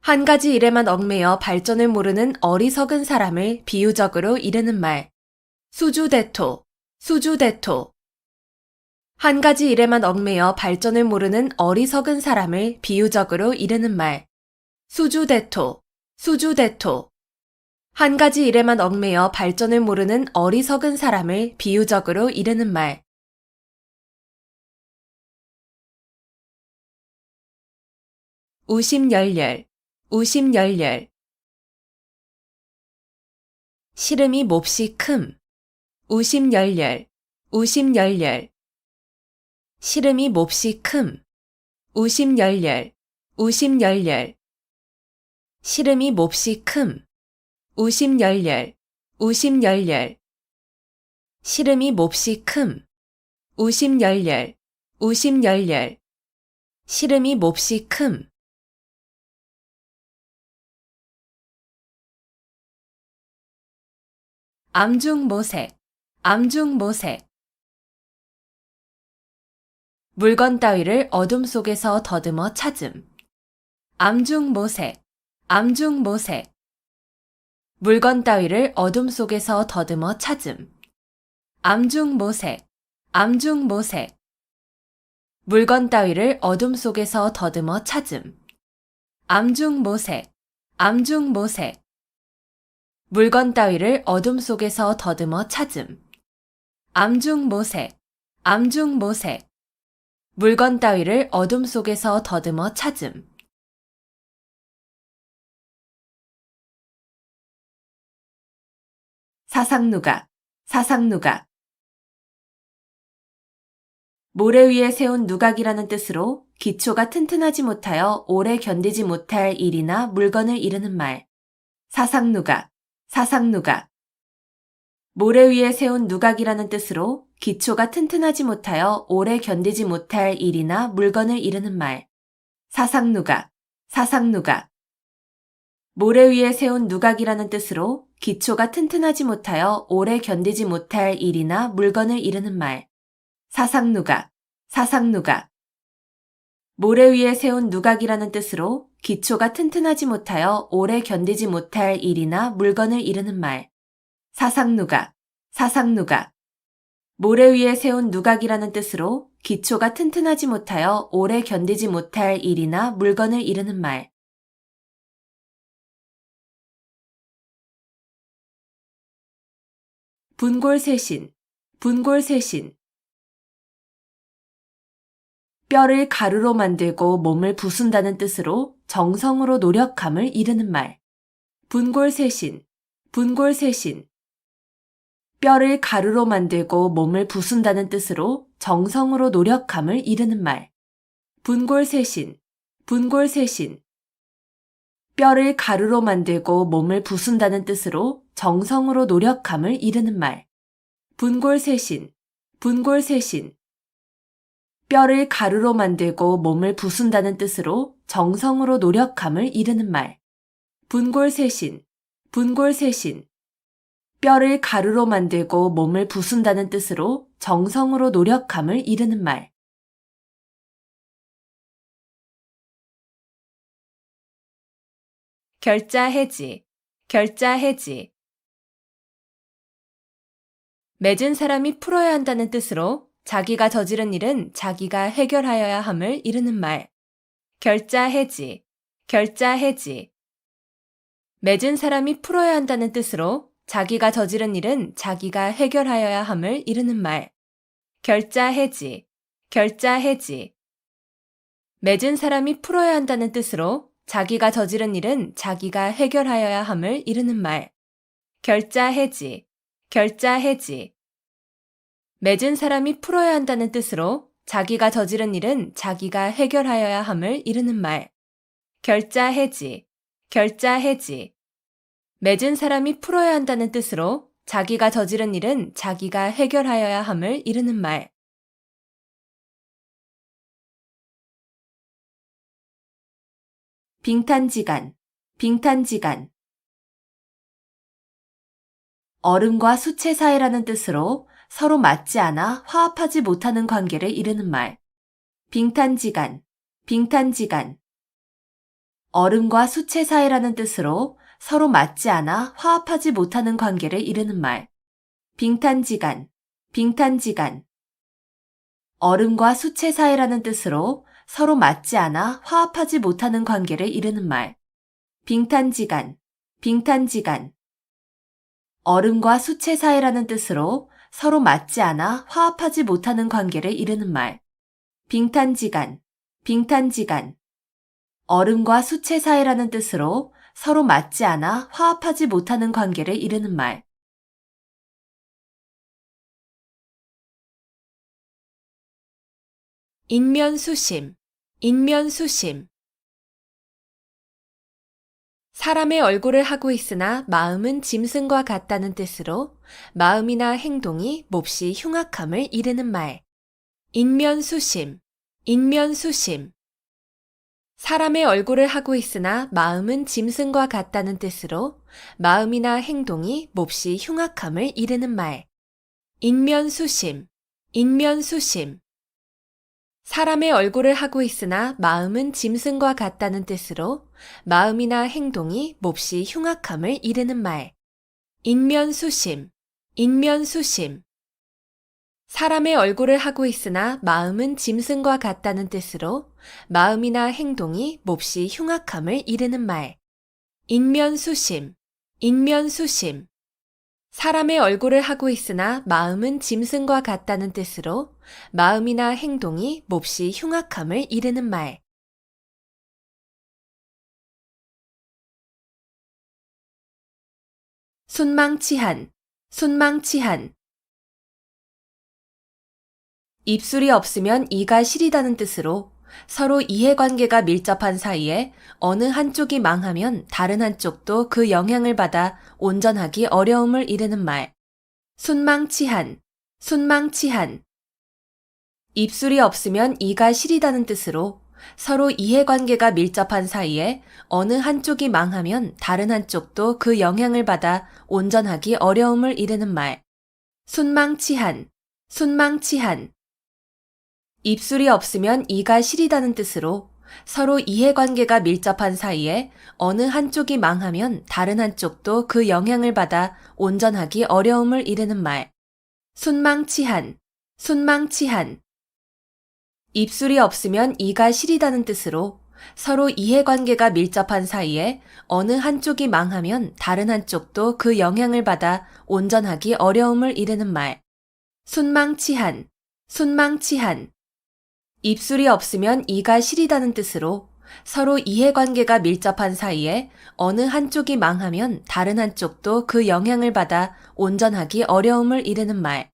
한 가지 일에만 얽매여 발전을 모르는 어리석은 사람을 비유적으로 이르는 말. 수주대토, 수주대토. 한 가지 일에만 얽매여 발전을 모르는 어리석은 사람을 비유적으로 이르는 말. 수주대토, 수주대토. 한 가지 일에만 얽매여 발전을 모르는 어리석은 사람을 비유적으로 이르는 말. 우심열렬, 우심열렬. 시름이 몹시 큼. 우심열렬, 우심열렬. 시름이 몹시 큼. 우심열렬, 우심열렬. 시름이 몹시 큼. 우심열렬, 우심열렬. 시름이 몹시 큼. 우심열렬, 우심열렬. 시름이 몹시 큼. 암중모색, 암중모색. 물건 따위를 어둠 속에서 더듬어 찾음. 암중모색, 암중모색. 물건 따위를 어둠 속에서 더듬어 찾음. 암중모색, 암중모색. 물건 따위를 어둠 속에서 더듬어 찾음. 암중모색, 암중모색. 물건 따위를 어둠 속에서 더듬어 찾음. 암중모색, 암중모색. 물건 따위를 어둠 속에서 더듬어 찾음. 사상누각, 사상누각. 모래 위에 세운 누각이라는 뜻으로 기초가 튼튼하지 못하여 오래 견디지 못할 일이나 물건을 이르는 말. 사상누각, 사상누각. 모래 위에 세운 누각이라는 뜻으로 기초가 튼튼하지 못하여 오래 견디지 못할 일이나 물건을 이르는 말. 사상누각, 사상누각. 모래 위에 세운 누각이라는 뜻으로 기초가 튼튼하지 못하여 오래 견디지 못할 일이나 물건을 이르는 말. 사상누각, 사상누각. 모래 위에 세운 누각이라는 뜻으로 기초가 튼튼하지 못하여 오래 견디지 못할 일이나 물건을 이르는 말. 사상누각, 사상누각. 모래 위에 세운 누각이라는 뜻으로 기초가 튼튼하지 못하여 오래 견디지 못할 일이나 물건을 이르는 말. 분골쇄신, 분골쇄신. 뼈를 가루로 만들고 몸을 부순다는 뜻으로 정성으로 노력함을 이르는 말. 분골쇄신, 분골쇄신. 뼈를 가루로 만들고 몸을 부순다는 뜻으로 정성으로 노력함을 이르는 말. 분골쇄신, 분골쇄신. 뼈를 가루로 만들고 몸을 부순다는 뜻으로 정성으로 노력함을 이르는 말. 분골쇄신, 분골쇄신. 뼈를 가루로 만들고 몸을 부순다는 뜻으로 정성으로 노력함을 이르는 말. 분골쇄신, 분골쇄신. 뼈를 가루로 만들고 몸을 부순다는 뜻으로 정성으로 노력함을 이르는 말. 결자해지, 결자해지. 맺은 사람이 풀어야 한다는 뜻으로 자기가 저지른 일은 자기가 해결하여야 함을 이르는 말. 결자해지, 결자해지. 맺은 사람이 풀어야 한다는 뜻으로 자기가 저지른 일은 자기가 해결하여야 함을 이르는 말. 결자해지, 결자해지. 맺은 사람이 풀어야 한다는 뜻으로 자기가 저지른 일은 자기가 해결하여야 함을 이르는 말. 결자해지, 결자해지. 맺은 사람이 풀어야 한다는 뜻으로 자기가 저지른 일은 자기가 해결하여야 함을 이르는 말. 결자해지, 결자해지. 맺은 사람이 풀어야 한다는 뜻으로 자기가 저지른 일은 자기가 해결하여야 함을 이르는 말. 빙탄지간, 빙탄지간. 얼음과 수채 사이라는 뜻으로 서로 맞지 않아 화합하지 못하는 관계를 이르는 말. 빙탄지간, 빙탄지간. 얼음과 수채 사이라는 뜻으로 서로 맞지 않아 화합하지 못하는 관계를 이르는 말. 빙탄지간, 빙탄지간. 얼음과 수채 사이라는 뜻으로 서로 맞지 않아 화합하지 못하는 관계를 이르는 말. 빙탄지간, 빙탄지간. 얼음과 수채 사이라는 뜻으로 서로 맞지 않아 화합하지 못하는 관계를 이르는 말. 빙탄지간, 빙탄지간. 얼음과 수채 사이라는 뜻으로 서로 맞지 않아 화합하지 못하는 관계를 이르는 말. 인면수심, 인면수심. 사람의 얼굴을 하고 있으나 마음은 짐승과 같다는 뜻으로 마음이나 행동이 몹시 흉악함을 이르는 말. 인면수심, 인면수심. 사람의 얼굴을 하고 있으나 마음은 짐승과 같다는 뜻으로 마음이나 행동이 몹시 흉악함을 이르는 말. 인면수심, 인면수심. 사람의 얼굴을 하고 있으나 마음은 짐승과 같다는 뜻으로 마음이나 행동이 몹시 흉악함을 이르는 말. 인면수심, 인면수심. 사람의 얼굴을 하고 있으나 마음은 짐승과 같다는 뜻으로 마음이나 행동이 몹시 흉악함을 이르는 말. 인면수심, 인면수심. 사람의 얼굴을 하고 있으나 마음은 짐승과 같다는 뜻으로 마음이나 행동이 몹시 흉악함을 이르는 말. 순망치한, 순망치한. 입술이 없으면 이가 시리다는 뜻으로 서로 이해관계가 밀접한 사이에 어느 한쪽이 망하면 다른 한쪽도 그 영향을 받아 온전하기 어려움을 이르는 말. 순망치한, 순망치한. 입술이 없으면 이가 시리다는 뜻으로 서로 이해관계가 밀접한 사이에 어느 한쪽이 망하면 다른 한쪽도 그 영향을 받아 온전하기 어려움을 이르는 말. 순망치한, 순망치한. 입술이 없으면 이가 시리다는 뜻으로 서로 이해관계가 밀접한 사이에 어느 한쪽이 망하면 다른 한쪽도 그 영향을 받아 온전하기 어려움을 이르는 말. 순망치한, 순망치한. 입술이 없으면 이가 시리다는 뜻으로 서로 이해관계가 밀접한 사이에 어느 한쪽이 망하면 다른 한쪽도 그 영향을 받아 온전하기 어려움을 이르는 말. 순망치한, 순망치한. 입술이 없으면 이가 시리다는 뜻으로 서로 이해관계가 밀접한 사이에 어느 한쪽이 망하면 다른 한쪽도 그 영향을 받아 온전하기 어려움을 이르는 말.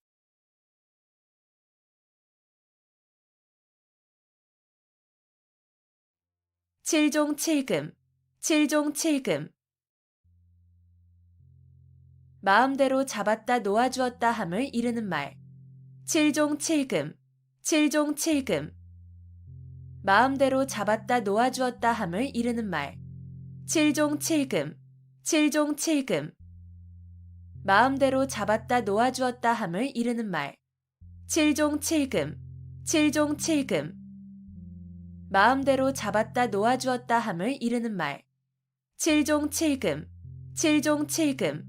칠종칠금, 칠종칠금. 마음대로 잡았다 놓아주었다 함을 이르는 말. 칠종칠금, 칠종칠금. 마음대로 잡았다 놓아주었다 함을 이르는 말. 칠종칠금, 칠종칠금. 마음대로 잡았다 놓아주었다 함을 이르는 말. 칠종칠금, 칠종칠금. 마음대로 잡았다 놓아주었다 함을 이르는 말. 칠종칠금, 칠종칠금.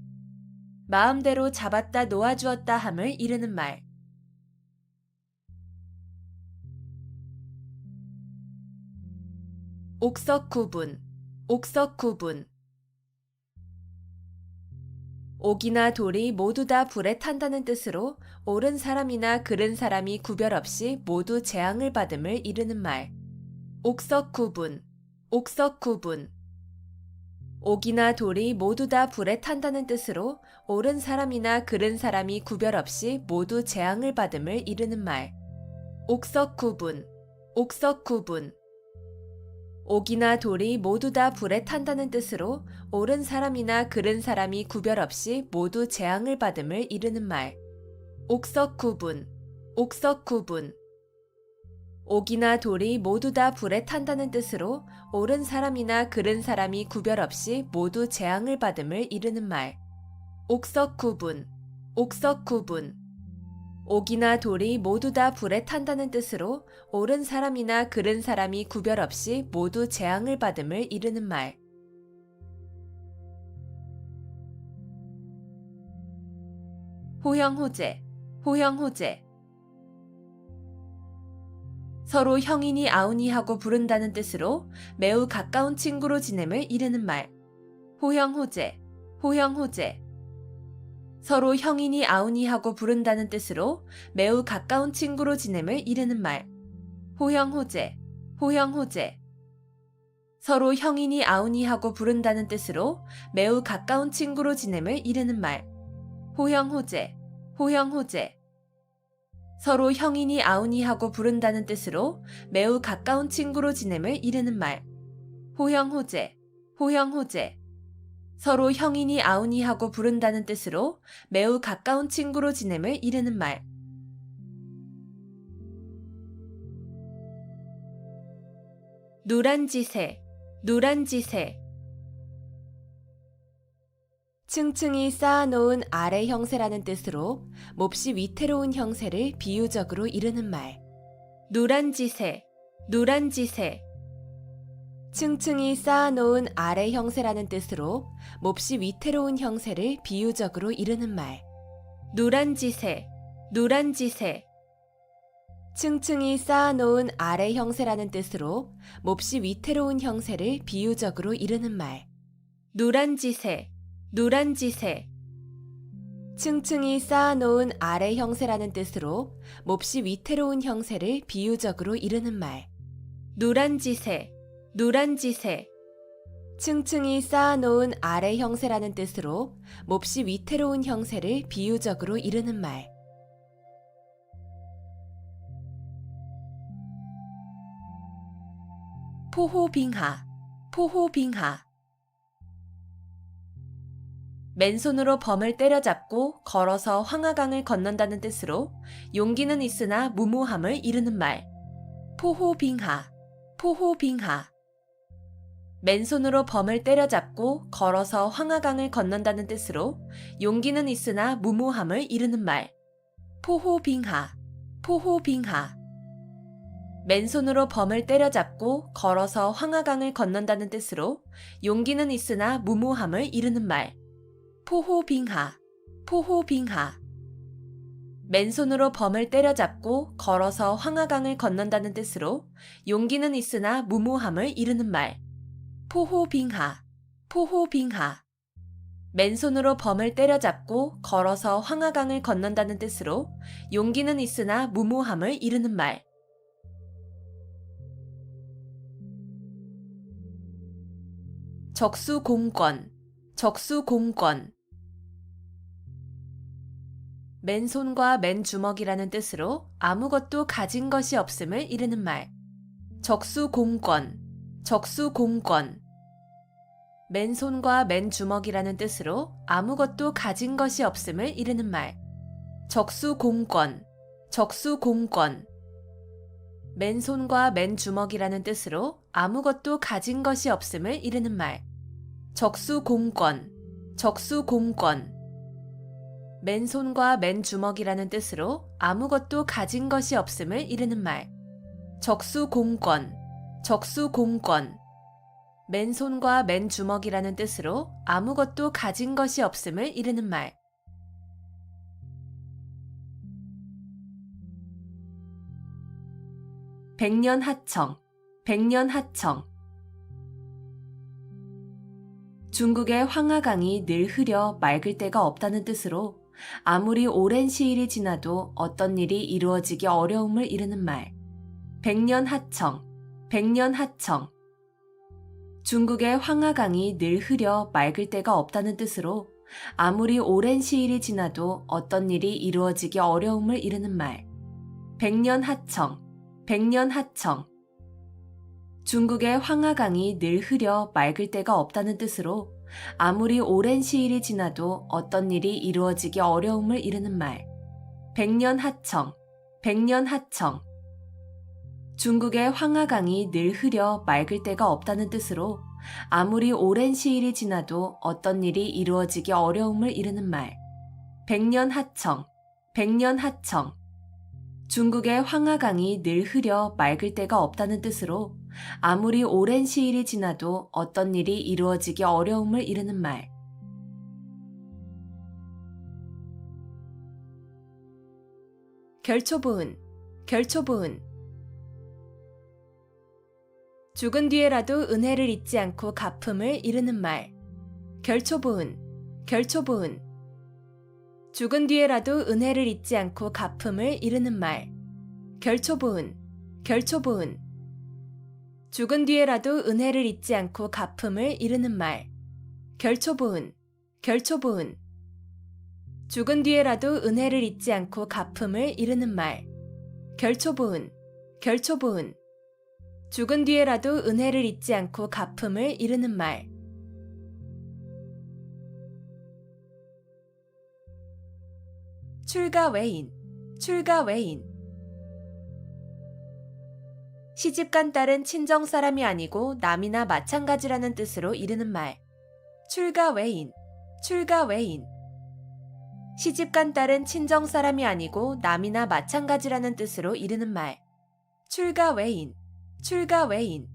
마음대로 잡았다 놓아주었다 함을 이르는 말. 옥석구분, 옥석구분. 옥이나 돌이 모두 다 불에 탄다는 뜻으로 옳은 사람이나 그른 사람이 구별 없이 모두 재앙을 받음을 이르는 말. 옥석구분, 옥석구분. 옥이나 돌이 모두 다 불에 탄다는 뜻으로 옳은 사람이나 그른 사람이 구별 없이 모두 재앙을 받음을 이르는 말. 옥석구분, 옥석구분. 옥이나 돌이 모두 다 불에 탄다는 뜻으로 옳은 사람이나 그른 사람이 구별 없이 모두 재앙을 받음을 이르는 말. 옥석구분, 옥석구분. 옥이나 돌이 모두 다 불에 탄다는 뜻으로 옳은 사람이나 그른 사람이 구별 없이 모두 재앙을 받음을 이르는 말. 옥석구분, 옥석구분. 옥이나 돌이 모두 다 불에 탄다는 뜻으로 옳은 사람이나 그른 사람이 구별 없이 모두 재앙을 받음을 이르는 말. 호형호제, 호형호제. 서로 형이니 아우니 하고 부른다는 뜻으로 매우 가까운 친구로 지냄을 이르는 말. 호형호제, 호형호제. 서로 형이니 아우니 하고 부른다는 뜻으로 매우 가까운 친구로 지냄을 이르는 말. 호형호제, 호형호제. 서로 형이니 아우니 하고 부른다는 뜻으로 매우 가까운 친구로 지냄을 이르는 말. 호형호제, 호형호제. 서로 형이니 아우니 하고 부른다는 뜻으로 매우 가까운 친구로 지냄을 이르는 말. 호형호제, 호형호제. 서로 형이니 아우니 하고 부른다는 뜻으로 매우 가까운 친구로 지냄을 이르는 말. 누란지새, 누란지새. 층층이 쌓아놓은 아래 형세라는 뜻으로 몹시 위태로운 형세를 비유적으로 이르는 말. 누란지새, 누란지새. 층층이 쌓아놓은 아래 형세라는 뜻으로 몹시 위태로운 형세를 비유적으로 이르는 말. 누란지새, 누란지새. 층층이 쌓아놓은 아래 형세라는 뜻으로 몹시 위태로운 형세를 비유적으로 이르는 말. 누란지새, 누란지새. 층층이 쌓아놓은 아래 형세라는 뜻으로 몹시 위태로운 형세를 비유적으로 이르는 말. 누란지새, 누란지새. 층층이 쌓아놓은 아래 형세라는 뜻으로 몹시 위태로운 형세를 비유적으로 이르는 말. 포호빙하, 포호빙하. 맨손으로 범을 때려잡고 걸어서 황하강을 건넌다는 뜻으로 용기는 있으나 무모함을 이르는 말. 포호빙하, 포호빙하. 맨손으로 범을 때려잡고 걸어서 황하강을 건넌다는 뜻으로 용기는 있으나 무모함을 이르는 말. 포호빙하, 포호빙하. 맨손으로 범을 때려잡고 걸어서 황하강을 건넌다는 뜻으로 용기는 있으나 무모함을 이르는 말. 포호빙하, 포호빙하. 맨손으로 범을 때려잡고 걸어서 황하강을 건넌다는 뜻으로 용기는 있으나 무모함을 이르는 말. 포호빙하, 포호빙하. 맨손으로 범을 때려잡고 걸어서 황하강을 건넌다는 뜻으로 용기는 있으나 무모함을 이르는 말. 적수공권, 적수공권. 맨손과 맨주먹이라는 뜻으로 아무것도 가진 것이 없음을 이르는 말. 적수공권, 적수공권. 맨손과 맨주먹이라는 뜻으로 아무것도 가진 것이 없음을 이르는 말. 적수공권, 적수공권. 맨손과 맨주먹이라는 뜻으로 아무것도 가진 것이 없음을 이르는 말. 적수공권, 적수공권. 맨손과 맨주먹이라는 뜻으로 아무것도 가진 것이 없음을 이르는 말. 적수공권, 적수공권. 맨손과 맨주먹이라는 뜻으로 아무것도 가진 것이 없음을 이르는 말. 백년하청, 백년하청. 중국의 황하강이 늘 흐려 맑을 때가 없다는 뜻으로 아무리 오랜 시일이 지나도 어떤 일이 이루어지기 어려움을 이르는 말. 백년하청, 백년하청. 중국의 황하강이 늘 흐려 맑을 때가 없다는 뜻으로 아무리 오랜 시일이 지나도 어떤 일이 이루어지기 어려움을 이르는 말. 백년하청, 백년하청. 중국의 황하강이 늘 흐려 맑을 때가 없다는 뜻으로 아무리 오랜 시일이 지나도 어떤 일이 이루어지기 어려움을 이르는 말. 백년하청, 백년하청. 중국의 황하강이 늘 흐려 맑을 때가 없다는 뜻으로 아무리 오랜 시일이 지나도 어떤 일이 이루어지기 어려움을 이르는 말. 백년하청, 백년하청. 중국의 황하강이 늘 흐려 맑을 때가 없다는 뜻으로 아무리 오랜 시일이 지나도 어떤 일이 이루어지기 어려움을 이르는 말. 결초부은, 결초부은. 죽은 뒤에라도 은혜를 잊지 않고 갚음을 이르는 말. 결초부은, 결초부은. 죽은 뒤에라도 은혜를 잊지 않고 갚음을 이르는 말. 결초부은, 결초부은. 죽은 뒤에라도 은혜를 잊지 않고 갚음을 이르는 말. 결초부은, 결초부은. 죽은 뒤에라도 은혜를 잊지 않고 갚음을 이르는 말. 결초부은, 결초부은. 죽은 뒤에라도 은혜를 잊지 않고 갚음을 이르는 말. 출가외인, 출가외인. 시집간 딸은 친정사람이 아니고 남이나 마찬가지라는 뜻으로 이르는 말. 출가외인, 출가외인. 시집간 딸은 친정사람이 아니고 남이나 마찬가지라는 뜻으로 이르는 말. 출가외인, 출가외인.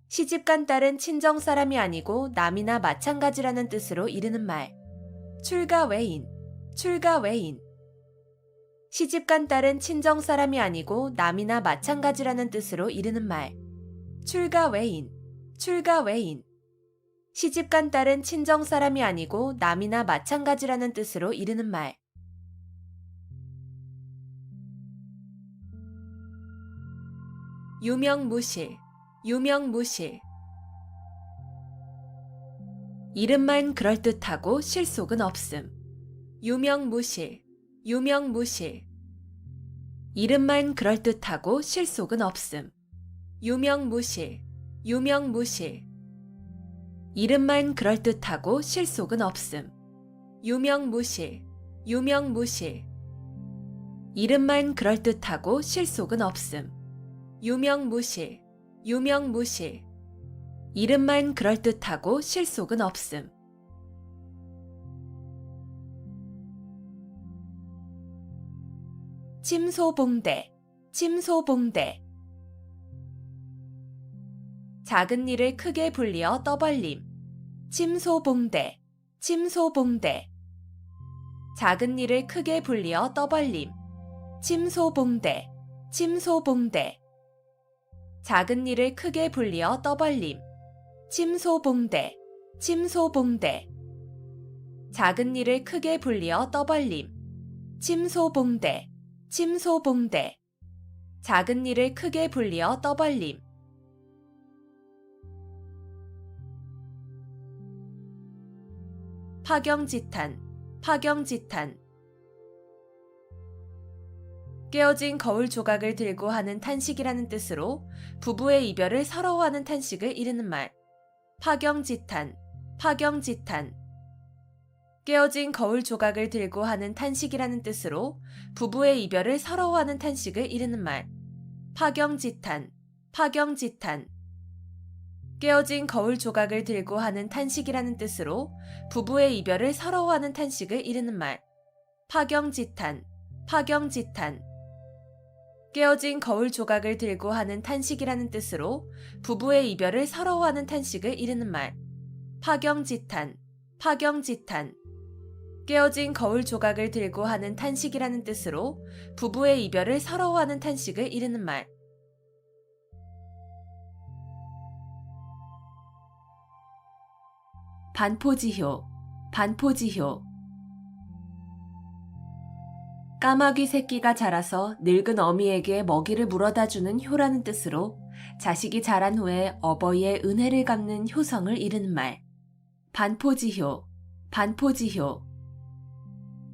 시집간 딸은 친정사람이 아니고 남이나 마찬가지라는 뜻으로 이르는 말. 출가외인, 출가외인. 시집간 딸은 친정사람이 아니고 남이나 마찬가지라는 뜻으로 이르는 말. 출가외인, 출가외인. 시집간 딸은 친정사람이 아니고 남이나 마찬가지라는 뜻으로 이르는 말. 유명무실, 유명무실. 이름만 그럴듯하고 실속은 없음. 유명무실, 유명무실. 이름만 그럴듯하고 실속은 없음. 유명무실, 유명무실. 이름만 그럴듯하고 실속은 없음. 유명무실, 유명무실. 이름만 그럴듯하고 실속은 없음. 유명무실, 유명무실. 이름만 그럴듯하고 실속은 없음. 침소봉대, 침소봉대. 작은 일을 크게 불리어 떠벌림. 침소봉대, 침소봉대. 작은 일을 크게 불리어 떠벌림. 침소봉대, 침소봉대. 작은 일을 크게 불리어 떠벌림. 침소봉대, 침소봉대. 작은 일을 크게 불리어 떠벌림. 침소봉대, 침소봉대. 작은 일을 크게 불리어 떠벌림. 파경지탄, 파경지탄. 깨어진 거울 조각을 들고 하는 탄식이라는 뜻으로 부부의 이별을 서러워하는 탄식을 이르는 말. 파경지탄, 파경지탄. 깨어진 거울 조각을 들고 하는 탄식이라는 뜻으로 부부의 이별을 서러워하는 탄식을 이르는 말. 파경지탄, 파경지탄. 깨어진 거울 조각을 들고 하는 탄식이라는 뜻으로 부부의 이별을 서러워하는 탄식을 이르는 말. 파경지탄, 파경지탄. 깨어진 거울 조각을 들고 하는 탄식이라는 뜻으로 부부의 이별을 서러워하는 탄식을 이르는 말. 파경지탄, 파경지탄. 깨어진 거울 조각을 들고 하는 탄식이라는 뜻으로 부부의 이별을 서러워하는 탄식을 이르는 말. 반포지효, 반포지효. 까마귀 새끼가 자라서 늙은 어미에게 먹이를 물어다 주는 효라는 뜻으로 자식이 자란 후에 어버이의 은혜를 갚는 효성을 이르는 말. 반포지효, 반포지효.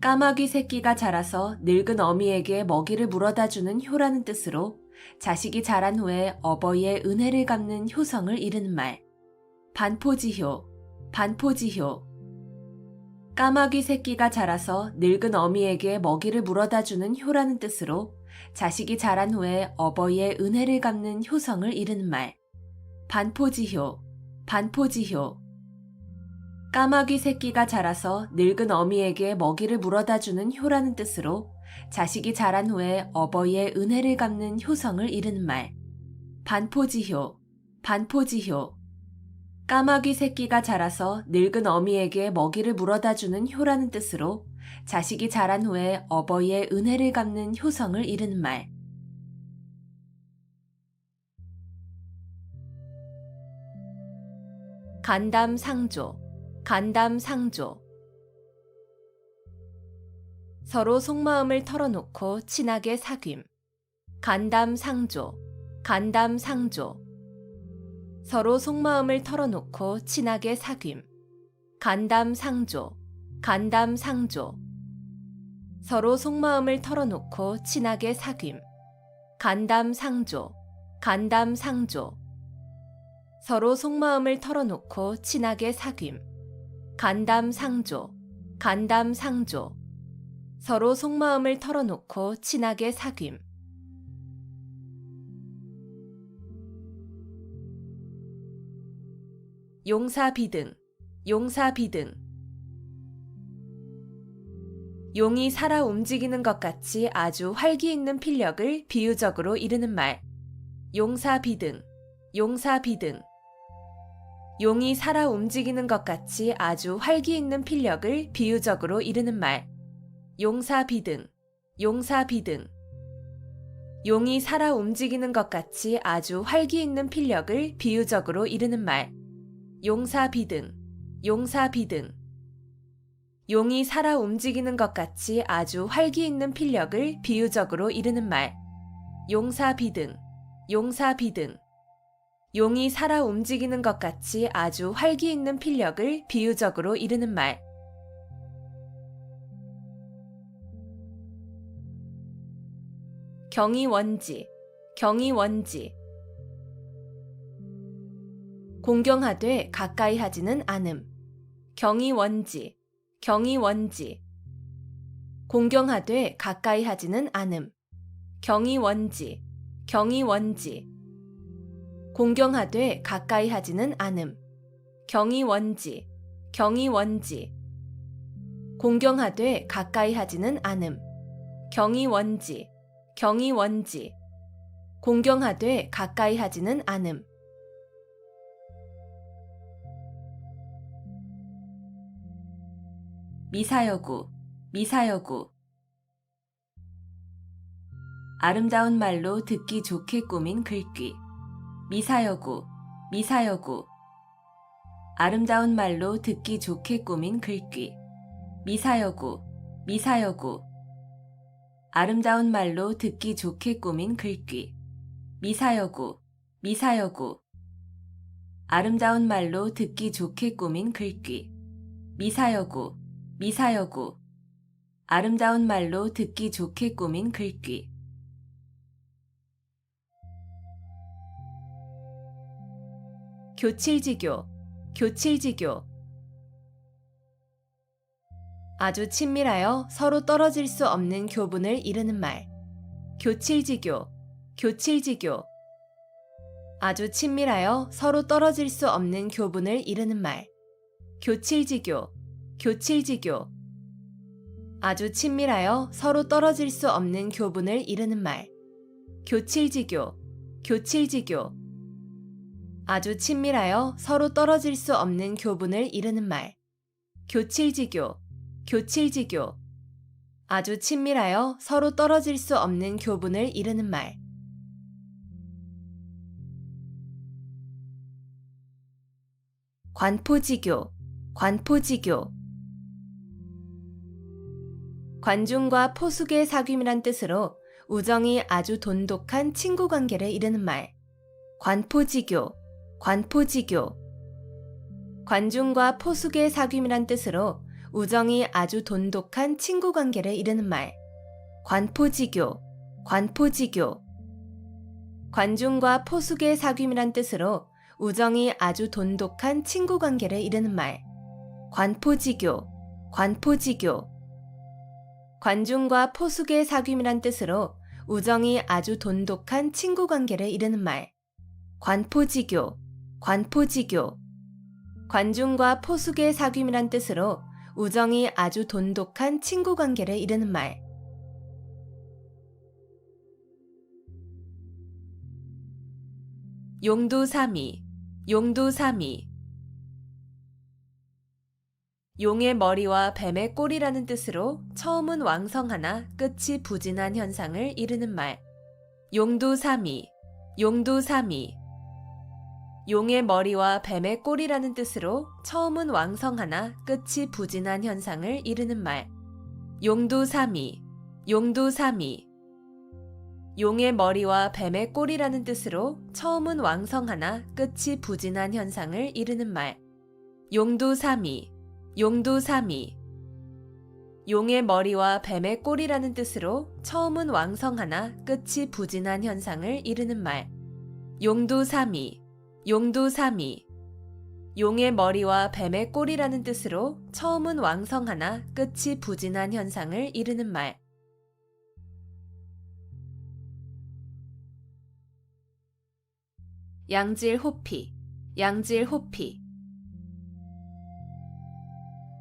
까마귀 새끼가 자라서 늙은 어미에게 먹이를 물어다 주는 효라는 뜻으로 자식이 자란 후에 어버이의 은혜를 갚는 효성을 이르는 말. 반포지효, 반포지효. 까마귀 새끼가 자라서 늙은 어미에게 먹이를 물어다 주는 효라는 뜻으로 자식이 자란 후에 어버이의 은혜를 갚는 효성을 이르는 말. 반포지효, 반포지효. 까마귀 새끼가 자라서 늙은 어미에게 먹이를 물어다 주는 효라는 뜻으로 자식이 자란 후에 어버이의 은혜를 갚는 효성을 이르는 말. 반포지효, 반포지효. 까마귀 새끼가 자라서 늙은 어미에게 먹이를 물어다 주는 효라는 뜻으로 자식이 자란 후에 어버이의 은혜를 갚는 효성을 이르는 말. 간담상조, 간담상조. 서로 속마음을 털어놓고 친하게 사귐. 간담상조, 간담상조. 서로 속마음을 털어놓고 친하게 사귐. 간담상조, 간담상조. 서로 속마음을 털어놓고 친하게 사귐. 간담상조, 간담상조. 서로 속마음을 털어놓고 친하게 사귐. 간담상조, 간담상조. 서로 속마음을 털어놓고 친하게 사귐. 용사비등, 용사비등. 용이 살아 움직이는 것 같이 아주 활기 있는 필력을 비유적으로 이르는 말. 용사비등, 용사비등. 용이 살아 움직이는 것 같이 아주 활기 있는 필력을 비유적으로 이르는 말. 용사비등, 용사비등. 용이 살아 움직이는 것 같이 아주 활기 있는 필력을 비유적으로 이르는 말. 용사비등, 용사비등. 용이 살아 움직이는 것 같이 아주 활기 있는 필력을 비유적으로 이르는 말. 용사비등, 용사비등. 용이 살아 움직이는 것 같이 아주 활기 있는 필력을 비유적으로 이르는 말. 경이원지, 경이원지. 공경하되 가까이 하지는 않음. 경이원지, 경이원지. 공경하되 가까이 하지는 않음. 경이원지, 경이원지. 공경하되 가까이 하지는 않음. 경이원지, 경이원지. 공경하되 가까이 하지는 않음. 경이원지, 경이원지. 공경하되 가까이 하지는 않음. 미사여구, 미사여구. 아름다운 말로 듣기 좋게 꾸민 글귀. 미사여구, 미사여구. 아름다운 말로 듣기 좋게 꾸민 글귀. 미사여구, 미사여구. 아름다운 말로 듣기 좋게 꾸민 글귀. 미사여구, 미사여구. 아름다운 말로 듣기 좋게 꾸민 글귀. 미사여구, 미사여구. 아름다운 말로 듣기 좋게 꾸민 글귀. 교칠지교, 교칠지교. 아주 친밀하여 서로 떨어질 수 없는 교분을 이루는 말. 교칠지교, 교칠지교. 아주 친밀하여 서로 떨어질 수 없는 교분을 이루는 말. 교칠지교, 교칠지교. 아주 친밀하여 서로 떨어질 수 없는 교분을 이루는 말. 교칠지교, 교칠지교. 아주 친밀하여 서로 떨어질 수 없는 교분을 이루는 말. 교칠지교, 교칠지교. 아주 친밀하여 서로 떨어질 수 없는 교분을 이루는 말. 관포지교, 관포지교. 관중과 포숙의 사귐이란 뜻으로 우정이 아주 돈독한 친구 관계를 이루는 말. 관포지교, 관포지교. 관중과 포숙의 사귐이란 뜻으로 우정이 아주 돈독한 친구 관계를 이루는 말. 관포지교, 관포지교. 관중과 포숙의 사귐이란 뜻으로 우정이 아주 돈독한 친구 관계를 이루는 말. 관포지교, 관포지교. 관중과 포숙의 사귐이란 뜻으로 우정이 아주 돈독한 친구 관계를 이루는 말. 관포지교, 관포지교. 관중과 포숙의 사귐이란 뜻으로 우정이 아주 돈독한 친구 관계를 이루는 말. 용두사미, 용두사미. 용의 머리와 뱀의 꼬리라는 뜻으로 처음은 왕성하나 끝이 부진한 현상을 이루는 말. 용두사미, 용두사미. 용의 머리와 뱀의 꼬리라는 뜻으로 처음은 왕성하나 끝이 부진한 현상을 이루는 말. 용두사미, 용두사미. 용의 머리와 뱀의 꼬리라는 뜻으로 처음은 왕성하나 끝이 부진한 현상을 이루는 말. 용두사미, 용두사미. 용의 머리와 뱀의 꼬리라는 뜻으로 처음은 왕성하나 끝이 부진한 현상을 이루는 말. 용두사미, 용두사미. 용의 머리와 뱀의 꼬리라는 뜻으로 처음은 왕성하나 끝이 부진한 현상을 이루는 말. 양질호피, 양질호피.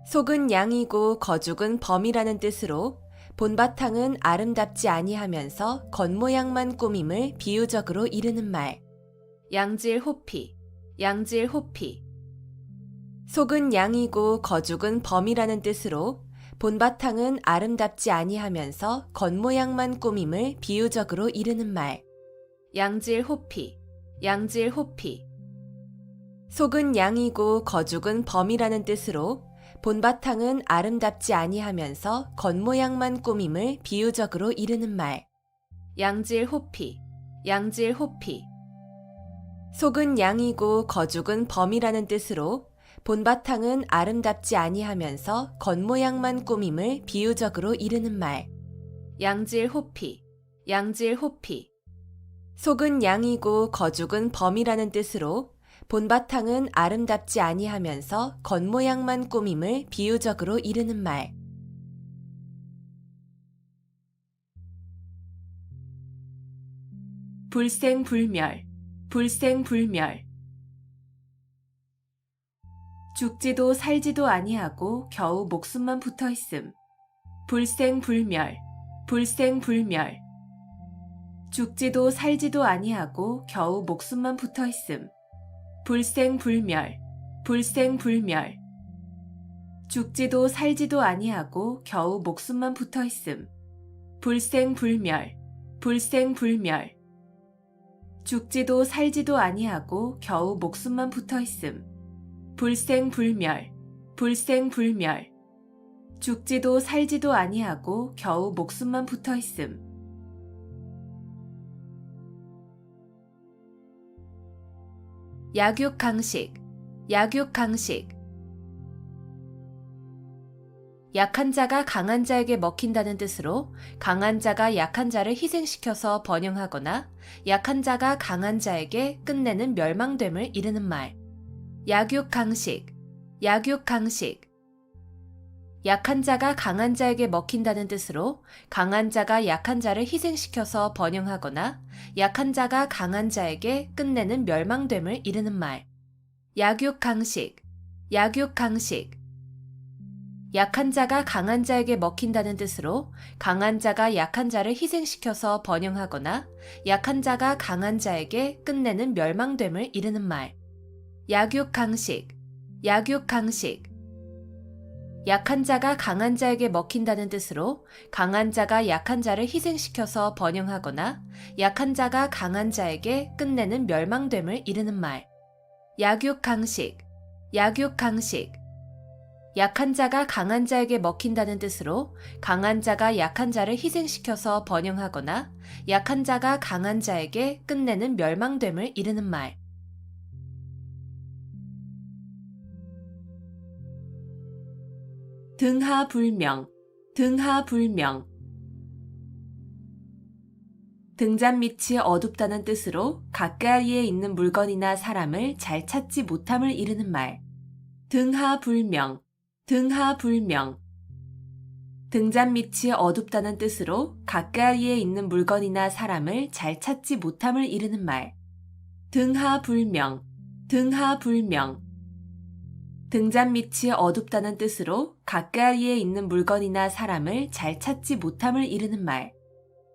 속은 양이고 거죽은 범이라는 뜻으로 본바탕은 아름답지 아니하면서 겉모양만 꾸밈을 비유적으로 이르는 말. 양질호피, 양질호피. 속은 양이고 거죽은 범이라는 뜻으로 본바탕은 아름답지 아니하면서 겉모양만 꾸밈을 비유적으로 이르는 말. 양질호피, 양질호피. 속은 양이고 거죽은 범이라는 뜻으로 본바탕은 아름답지 아니하면서 겉모양만 꾸밈을 비유적으로 이르는 말. 양질호피, 양질호피. 속은 양이고 거죽은 범이라는 뜻으로 본바탕은 아름답지 아니하면서 겉모양만 꾸밈을 비유적으로 이르는 말. 양질호피, 양질호피. 속은 양이고 거죽은 범이라는 뜻으로 본바탕은 아름답지 아니하면서 겉모양만 꾸밈을 비유적으로 이르는 말. 불생불멸, 불생불멸. 죽지도 살지도 아니하고 겨우 목숨만 붙어 있음. 불생불멸, 불생불멸. 죽지도 살지도 아니하고 겨우 목숨만 붙어 있음. 불생불멸, 불생불멸. 죽지도 살지도 아니하고 겨우 목숨만 붙어 있음. 불생불멸, 불생불멸. 죽지도 살지도 아니하고 겨우 목숨만 붙어 있음. 불생불멸, 불생불멸. 죽지도 살지도 아니하고 겨우 목숨만 붙어 있음. 약육강식, 약육강식. 약한 자가 강한 자에게 먹힌다는 뜻으로 강한 자가 약한 자를 희생시켜서 번영하거나 약한 자가 강한 자에게 끝내는 멸망됨을 이르는 말. 약육강식, 약육강식. 약한 자가 강한 자에게 먹힌다는 뜻으로 강한 자가 약한 자를 희생시켜서 번영하거나 약한 자가 강한 자에게 끝내는 멸망됨을 이르는 말. 약육강식, 약육강식. 약한 자가 강한 자에게 먹힌다는 뜻으로 강한 자가 약한 자를 희생시켜서 번영하거나 약한 자가 강한 자에게 끝내는 멸망됨을 이르는 말. 약육강식, 약육강식. 약한 자가 강한 자에게 먹힌다는 뜻으로 강한 자가 약한 자를 희생시켜서 번영하거나 약한 자가 강한 자에게 끝내는 멸망됨을 이르는 말. 약육강식, 약육강식. 약한 자가 강한 자에게 먹힌다는 뜻으로 강한 자가 약한 자를 희생시켜서 번영하거나 약한 자가 강한 자에게 끝내는 멸망됨을 이르는 말. 등하불명, 등하불명. 등잔밑이 어둡다는 뜻으로 가까이에 있는 물건이나 사람을 잘 찾지 못함을 이르는 말. 등하불명, 등하불명. 등잔밑이 어둡다는 뜻으로 가까이에 있는 물건이나 사람을 잘 찾지 못함을 이르는 말. 등하불명, 등하불명. 등잔밑이 어둡다는 뜻으로 가까이에 있는 물건이나 사람을 잘 찾지 못함을 이르는 말.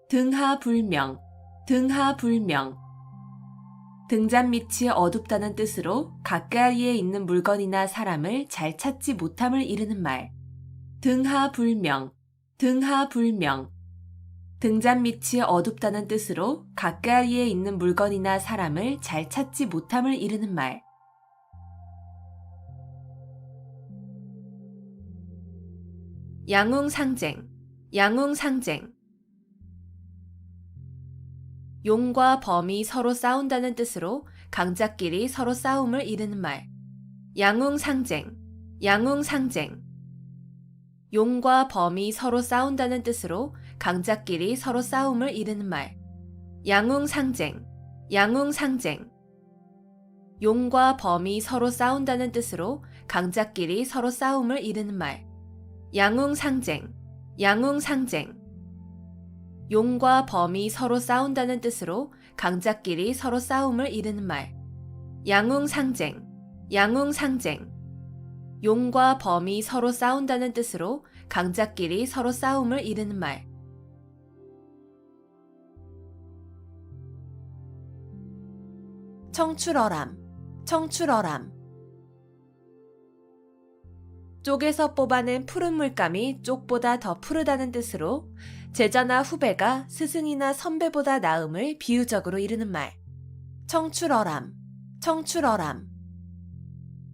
등하불명, 등하불명. 등잔밑이 어둡다는 뜻으로 가까이에 있는 물건이나 사람을 잘 찾지 못함을 이르는 말. 등하불명, 등하불명. 등잔밑이 어둡다는 뜻으로 가까이에 있는 물건이나 사람을 잘 찾지 못함을 이르는 말. 양웅상쟁, 양웅상쟁. 용과 범이 서로 싸운다는 뜻으로 강자끼리 서로 싸움을 이르는 말. 양웅상쟁, 양웅상쟁. 용과 범이 서로 싸운다는 뜻으로 강자끼리 서로 싸움을 이르는 말. 양웅상쟁, 양웅상쟁. 용과 범이 서로 싸운다는 뜻으로 강자끼리 서로 싸움을 이르는 말. 양웅상쟁, 양웅상쟁. 용과 범이 서로 싸운다는 뜻으로 강자끼리 서로 싸움을 이르는 말. 양웅상쟁, 양웅상쟁. 용과 범이 서로 싸운다는 뜻으로 강자끼리 서로 싸움을 이르는 말. 청출어람, 청출어람. 쪽에서 뽑아낸 푸른 물감이 쪽보다 더 푸르다는 뜻으로 제자나 후배가 스승이나 선배보다 나음을 비유적으로 이르는 말. 청출어람, 청출어람.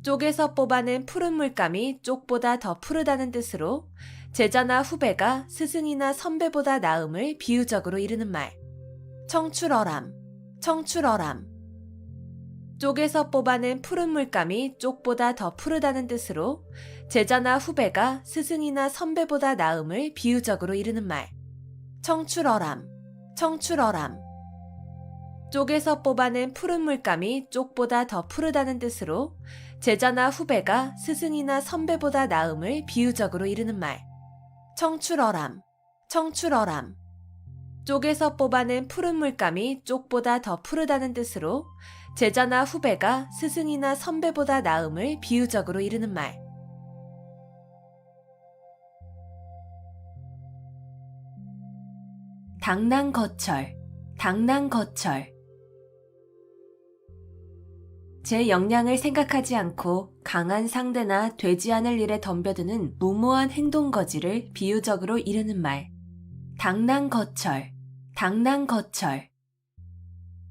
쪽에서 뽑아낸 푸른 물감이 쪽보다 더 푸르다는 뜻으로 제자나 후배가 스승이나 선배보다 나음을 비유적으로 이르는 말. 청출어람, 청출어람. 쪽에서 뽑아낸 푸른 물감이 쪽보다 더 푸르다는 뜻으로 제자나 후배가 스승이나 선배보다 나음을 비유적으로 이르는 말. 청출어람, 청출어람. 쪽에서 뽑아낸 푸른 물감이 쪽보다 더 푸르다는 뜻으로 제자나 후배가 스승이나 선배보다 나음을 비유적으로 이르는 말. 청출어람, 청출어람. 쪽에서 뽑아낸 푸른 물감이 쪽보다 더 푸르다는 뜻으로 제자나 후배가 스승이나 선배보다 나음을 비유적으로 이르는 말. 당랑거철, 당랑거철. 제 역량을 생각하지 않고 강한 상대나 되지 않을 일에 덤벼드는 무모한 행동거지를 비유적으로 이르는 말. 당랑거철, 당랑거철.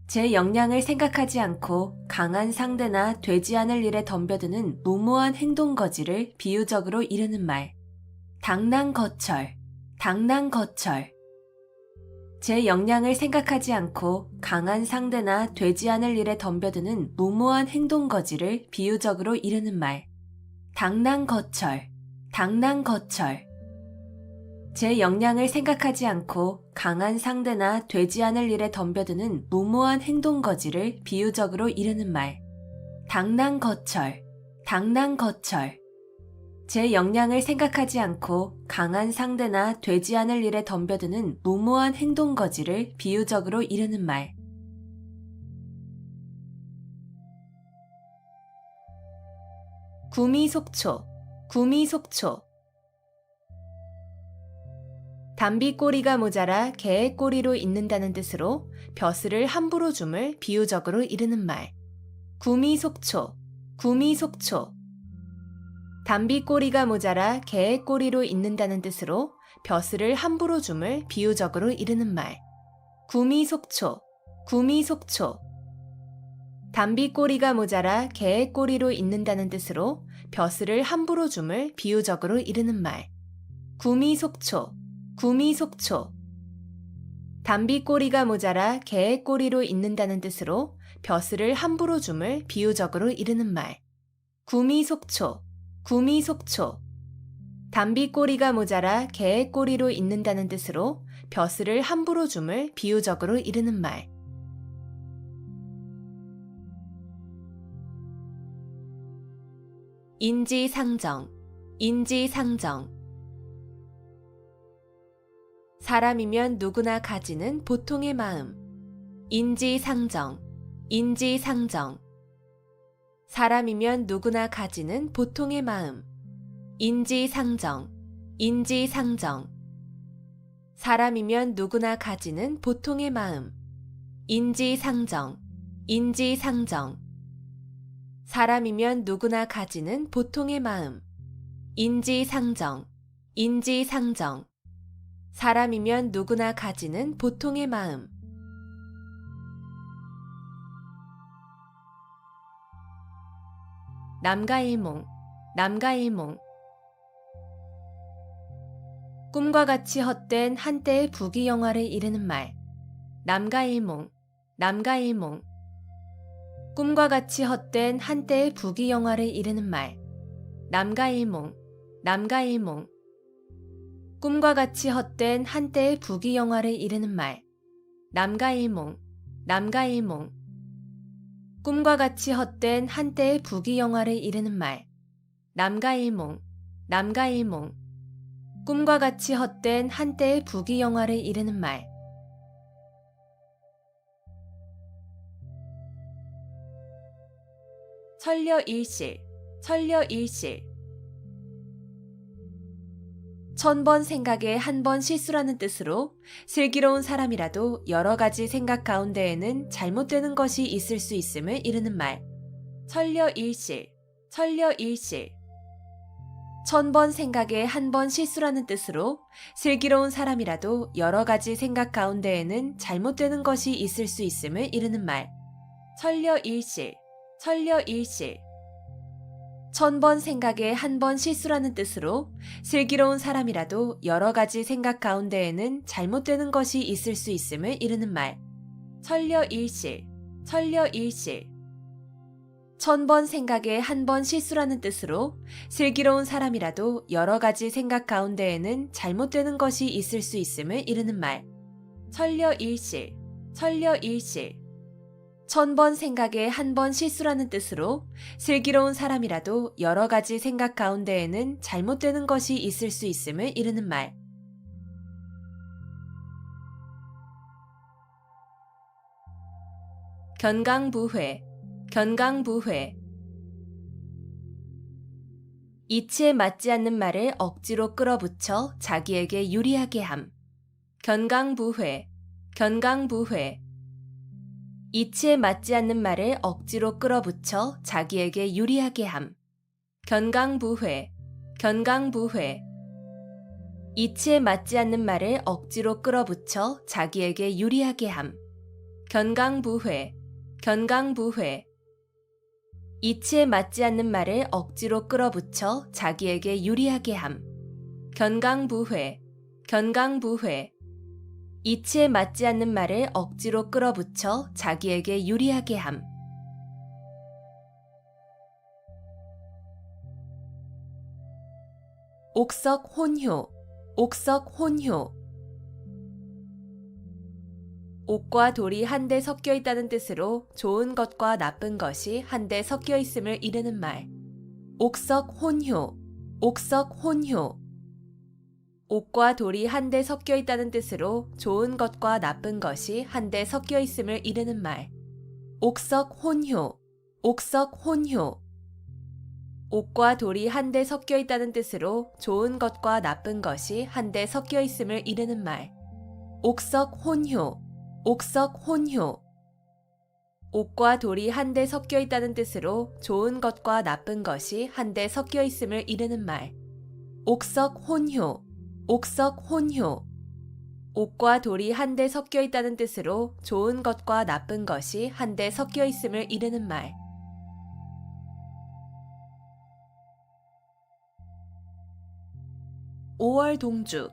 제 역량을 생각하지 않고 강한 상대나 되지 않을 일에 덤벼드는 무모한 행동거지를 비유적으로 이르는 말. 당랑거철, 당랑거철. 제 역량을 생각하지 않고 강한 상대나 되지 않을 일에 덤벼드는 무모한 행동거지를 비유적으로 이르는 말. 당랑거철, 당랑거철. 제 역량을 생각하지 않고 강한 상대나 되지 않을 일에 덤벼드는 무모한 행동거지를 비유적으로 이르는 말. 당랑거철, 당랑거철. 제 역량을 생각하지 않고 강한 상대나 되지 않을 일에 덤벼드는 무모한 행동거지를 비유적으로 이르는 말. 구미속초, 구미속초. 담비 꼬리가 모자라 개의 꼬리로 있는다는 뜻으로 벼슬을 함부로 줌을 비유적으로 이르는 말. 구미속초, 구미속초. 담비 꼬리가 모자라 개의 꼬리로 있는다는 뜻으로 벼슬을 함부로 줌을 비유적으로 이르는 말. 구미속초, 구미속초. 담비 꼬리가 모자라 개의 꼬리로 있는다는 뜻으로 벼슬을 함부로 줌을 비유적으로 이르는 말. 구미속초, 구미속초. 담비 꼬리가 모자라 개의 꼬리로 있는다는 뜻으로 벼슬을 함부로 줌을 비유적으로 이르는 말. 구미속초, 구미속초. 담비 꼬리가 모자라 개의 꼬리로 있는다는 뜻으로 벼슬을 함부로 줌을 비유적으로 이르는 말. 인지상정, 인지상정. 사람이면 누구나 가지는 보통의 마음. 인지상정, 인지상정. 사람이면 누구나 가지는 보통의 마음. 인지상정, 인지상정. 사람이면 누구나 가지는 보통의 마음. 인지상정, 인지상정. 사람이면 누구나 가지는 보통의 마음. 인지상정, 인지상정. 사람이면 누구나 가지는 보통의 마음. 남가일몽, 남가일몽. 꿈과 같이 헛된 한때의 부귀영화를 이르는 말. 남가일몽, 남가일몽. 꿈과 같이 헛된 한때의 부귀영화를 이르는 말. 남가일몽, 남가일몽. 꿈과 같이 헛된 한때의 부귀영화를 이르는 말. 남가일몽, 남가일몽. 꿈과 같이 헛된 한때의 부귀영화를 이르는 말. 남가일몽, 남가일몽. 꿈과 같이 헛된 한때의 부귀영화를 이르는 말. 천려일실, 천려일실. 천번 생각에 한 번 실수라는 뜻으로 슬기로운 사람이라도 여러 가지 생각 가운데에는 잘못되는 것이 있을 수 있음을 이르는 말. 천려일실, 천려일실. 천번 생각에 한 번 실수라는 뜻으로 슬기로운 사람이라도 여러 가지 생각 가운데에는 잘못되는 것이 있을 수 있음을 이르는 말. 천려일실, 천려일실. 천번 생각에 한 번 실수라는 뜻으로 슬기로운 사람이라도 여러 가지 생각 가운데에는 잘못되는 것이 있을 수 있음을 이르는 말. 천려일실, 천려일실. 천번 생각에 한 번 실수라는 뜻으로 슬기로운 사람이라도 여러 가지 생각 가운데에는 잘못되는 것이 있을 수 있음을 이르는 말. 천려일실, 천려일실. 1000번 생각에 한 번 실수라는 뜻으로 슬기로운 사람이라도 여러 가지 생각 가운데에는 잘못되는 것이 있을 수 있음을 이르는 말. 견강부회, 견강부회. 이치에 맞지 않는 말을 억지로 끌어붙여 자기에게 유리하게 함. 견강부회, 견강부회. 이치에 맞지 않는 말을 억지로 끌어붙여 자기에게 유리하게 함. 견강부회, 견강부회. 이치에 맞지 않는 말을 억지로 끌어붙여 자기에게 유리하게 함. 견강부회, 견강부회. 이치에 맞지 않는 말을 억지로 끌어붙여 자기에게 유리하게 함. 견강부회, 견강부회. 이치에 맞지 않는 말을 억지로 끌어붙여 자기에게 유리하게 함. 옥석혼효, 옥석혼효. 옥과 돌이 한데 섞여 있다는 뜻으로 좋은 것과 나쁜 것이 한데 섞여 있음을 이르는 말. 옥석혼효, 옥석혼효. 옥과 돌이 한데 섞여 있다는 뜻으로 좋은 것과 나쁜 것이 한데 섞여 있음을 이르는 말. 옥석혼효, 옥석혼효. 옥과 돌이 한데 섞여 있다는 뜻으로 좋은 것과 나쁜 것이 한데 섞여 있음을 이르는 말. 옥석혼효, 옥석혼효. 옥과 돌이 한데 섞여 있다는 뜻으로 좋은 것과 나쁜 것이 한데 섞여 있음을 이르는 말. 옥석혼효, 옥석혼효. 옥과 돌이 한데 섞여 있다는 뜻으로 좋은 것과 나쁜 것이 한데 섞여 있음을 이르는 말. 오월동주,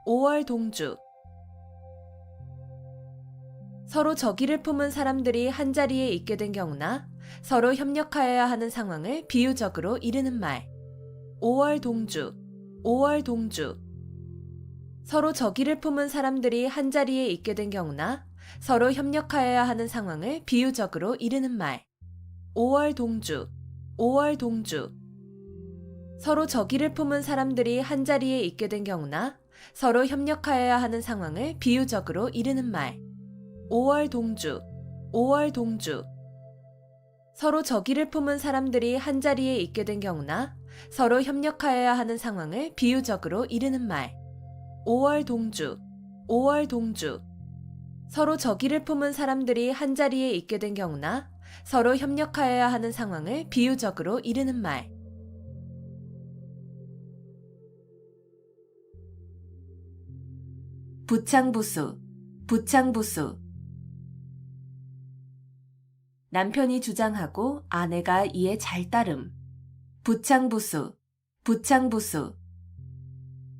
오월동주. 서로 적의를 품은 사람들이 한자리에 있게 된 경우나 서로 협력하여야 하는 상황을 비유적으로 이르는 말. 오월동주, 오월동주. 서로 적의를 품은 사람들이 한자리에 있게 된 경우나 서로 협력하여야 하는 상황을 비유적으로 이르는 말. 오월동주, 오월동주. 서로 적의를 품은 사람들이 한자리에 있게 된 경우나 서로 협력하여야 하는 상황을 비유적으로 이르는 말. 오월동주, 오월동주. 서로 적의를 품은 사람들이 한자리에 있게 된 경우나 서로 협력하여야 하는 상황을 비유적으로 이르는 말. 오월동주, 오월동주. 서로 적의를 품은 사람들이 한자리에 있게 된 경우나 서로 협력하여야 하는 상황을 비유적으로 이르는 말. 부창부수, 부창부수. 남편이 주장하고 아내가 이에 잘 따름. 부창부수, 부창부수.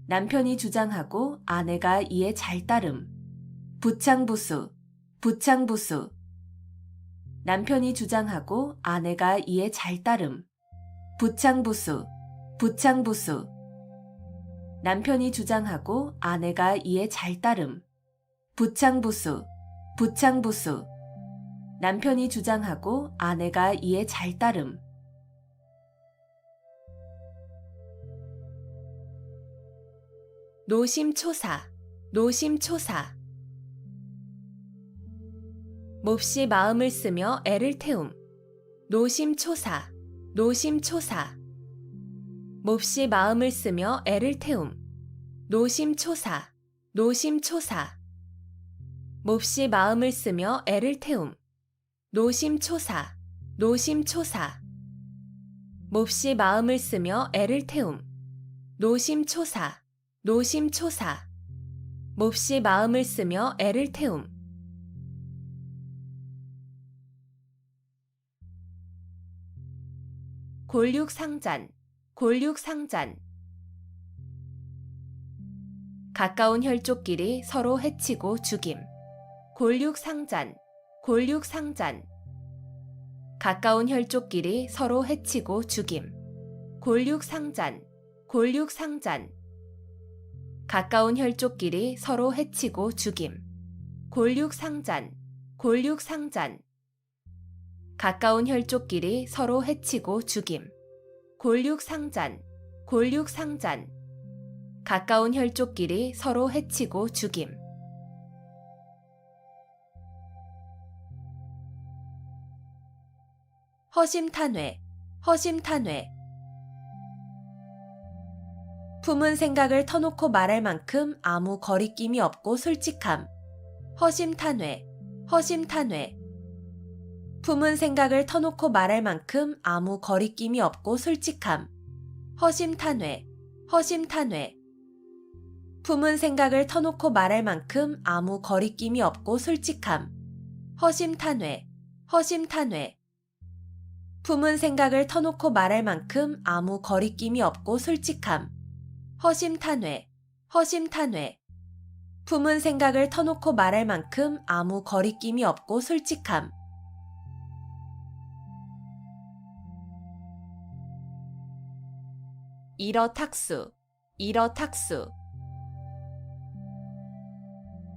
남편이 주장하고 아내가 이에 잘 따름. 부창부수, 부창부수. 남편이 주장하고 아내가 이에 잘 따름. 부창부수, 부창부수. 남편이 주장하고 아내가 이에 잘 따름. 부창부수, 부창부수. 남편이 주장하고 아내가 이에 잘 따름. 노심초사, 노심초사. 몹시 마음을 쓰며 애를 태움. 노심초사, 노심초사. 몹시 마음을 쓰며 애를 태움. 노심초사, 노심초사. 몹시 마음을 쓰며 애를 태움. 노심초사, 노심초사. 몹시 마음을 쓰며 애를 태움. 노심초사, 노심초사. 몹시 마음을 쓰며 애를 태움. 골육상잔, 골육상잔. 가까운 혈족끼리 서로 해치고 죽임. 골육상잔, 골육상잔. 가까운 혈족끼리 서로 해치고 죽임. 골육상잔, 골육상잔. 가까운 혈족끼리 서로 해치고 죽임. 골육상잔, 골육상잔. 가까운 혈족끼리 서로 해치고 죽임. 골육상잔, 골육상잔. 가까운 혈족끼리 서로 해치고 죽임. 허심탄회, 허심탄회. 품은 생각을 터놓고 말할 만큼 아무 거리낌이 없고 솔직함. 허심탄회, 허심탄회. 품은 생각을 터놓고 말할 만큼 아무 거리낌이 없고 솔직함. 허심탄회, 허심탄회. 품은 생각을 터놓고 말할 만큼 아무 거리낌이 없고 솔직함. 허심탄회, 허심탄회. 품은 생각을 터놓고 말할 만큼 아무 거리낌이 없고 솔직함. 허심탄회, 허심탄회. 품은 생각을 터놓고 말할 만큼 아무 거리낌이 없고 솔직함. 일어탁수, 일어탁수.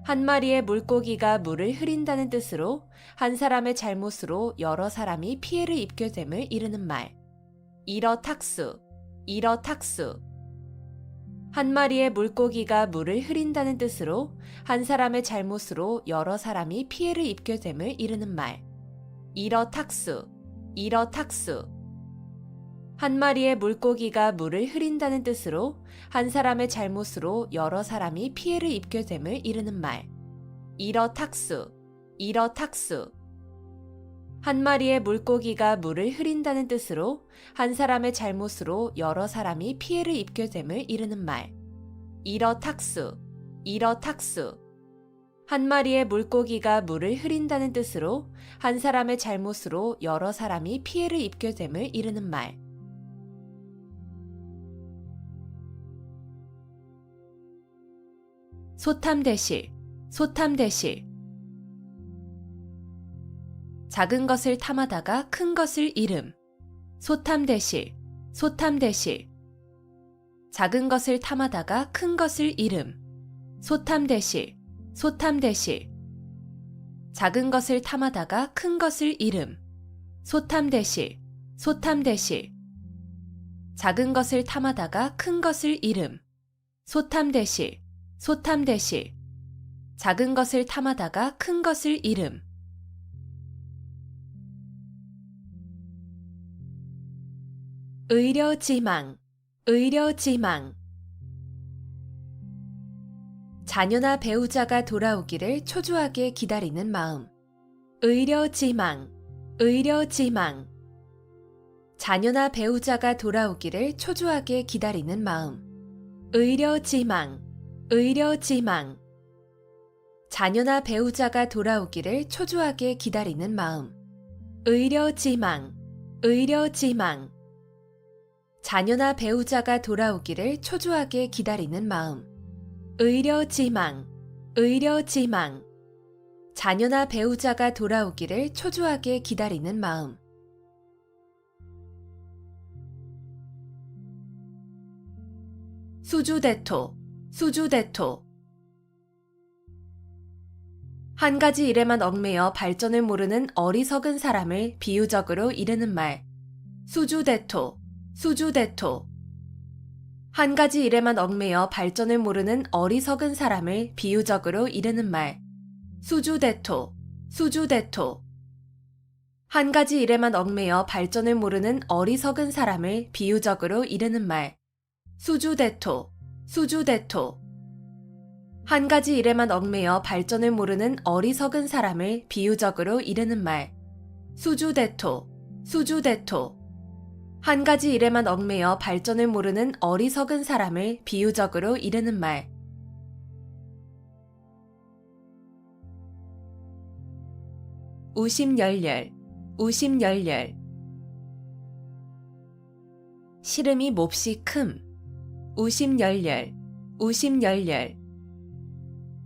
한 마리의 물고기가 물을 흐린다는 뜻으로 한 사람의 잘못으로 여러 사람이 피해를 입게 됨을 이르는 말. 일어탁수, 일어탁수. 한 마리의 물고기가 물을 흐린다는 뜻으로 한 사람의 잘못으로 여러 사람이 피해를 입게 됨을 이르는 말. 일어탁수, 일어탁수. 한 마리의 물고기가 물을 흐린다는 뜻으로 한 사람의 잘못으로 여러 사람이 피해를 입게 됨을 이르는 말. 일어탁수, 일어탁수. 한 마리의 물고기가 물을 흐린다는 뜻으로 한 사람의 잘못으로 여러 사람이 피해를 입게 됨을 이르는 말. 일어탁수, 일어탁수. 한 마리의 물고기가 물을 흐린다는 뜻으로 한 사람의 잘못으로 여러 사람이 피해를 입게 됨을 이르는 말. 소탐대실, 소탐대실. 작은 것을 탐하다가 큰 것을 잃음. 소탐대실, 소탐대실. 작은 것을 탐하다가 큰 것을 잃음. 소탐대실, 소탐대실. 작은 것을 탐하다가 큰 것을 잃음. 소탐대실, 소탐대실. 작은 것을 탐하다가 큰 것을 잃음. 소탐대실, 소탐대실. 작은 것을 탐하다가 큰 것을 잃음. 의려지망, 의려지망. 자녀나 배우자가 돌아오기를 초조하게 기다리는 마음. 의려지망, 의려지망. 자녀나 배우자가 돌아오기를 초조하게 기다리는 마음. 의려지망, 의려지망. 자녀나 배우자가 돌아오기를 초조하게 기다리는 마음. 의려지망, 의려지망. 자녀나 배우자가 돌아오기를 초조하게 기다리는 마음. 의려지망, 의려지망. 자녀나 배우자가 돌아오기를 초조하게 기다리는 마음. 수주대토, 수주대토. 한 가지 일에만 얽매여 발전을 모르는 어리석은 사람을 비유적으로 이르는 말. 수주대토, 수주대토. 한 가지 일에만 얽매여 발전을 모르는 어리석은 사람을 비유적으로 이르는 말. 수주대토, 수주대토. 한 가지 일에만 얽매여 발전을 모르는 어리석은 사람을 비유적으로 이르는 말. 수주대토, 수주대토. 한 가지 일에만 얽매여 발전을 모르는 어리석은 사람을 비유적으로 이르는 말. 수주대토, 수주대토. 한 가지 일에만 얽매여 발전을 모르는 어리석은 사람을 비유적으로 이르는 말. 우심열렬, 우심열렬. 시름이 몹시 큼. 우심열렬, 우심열렬.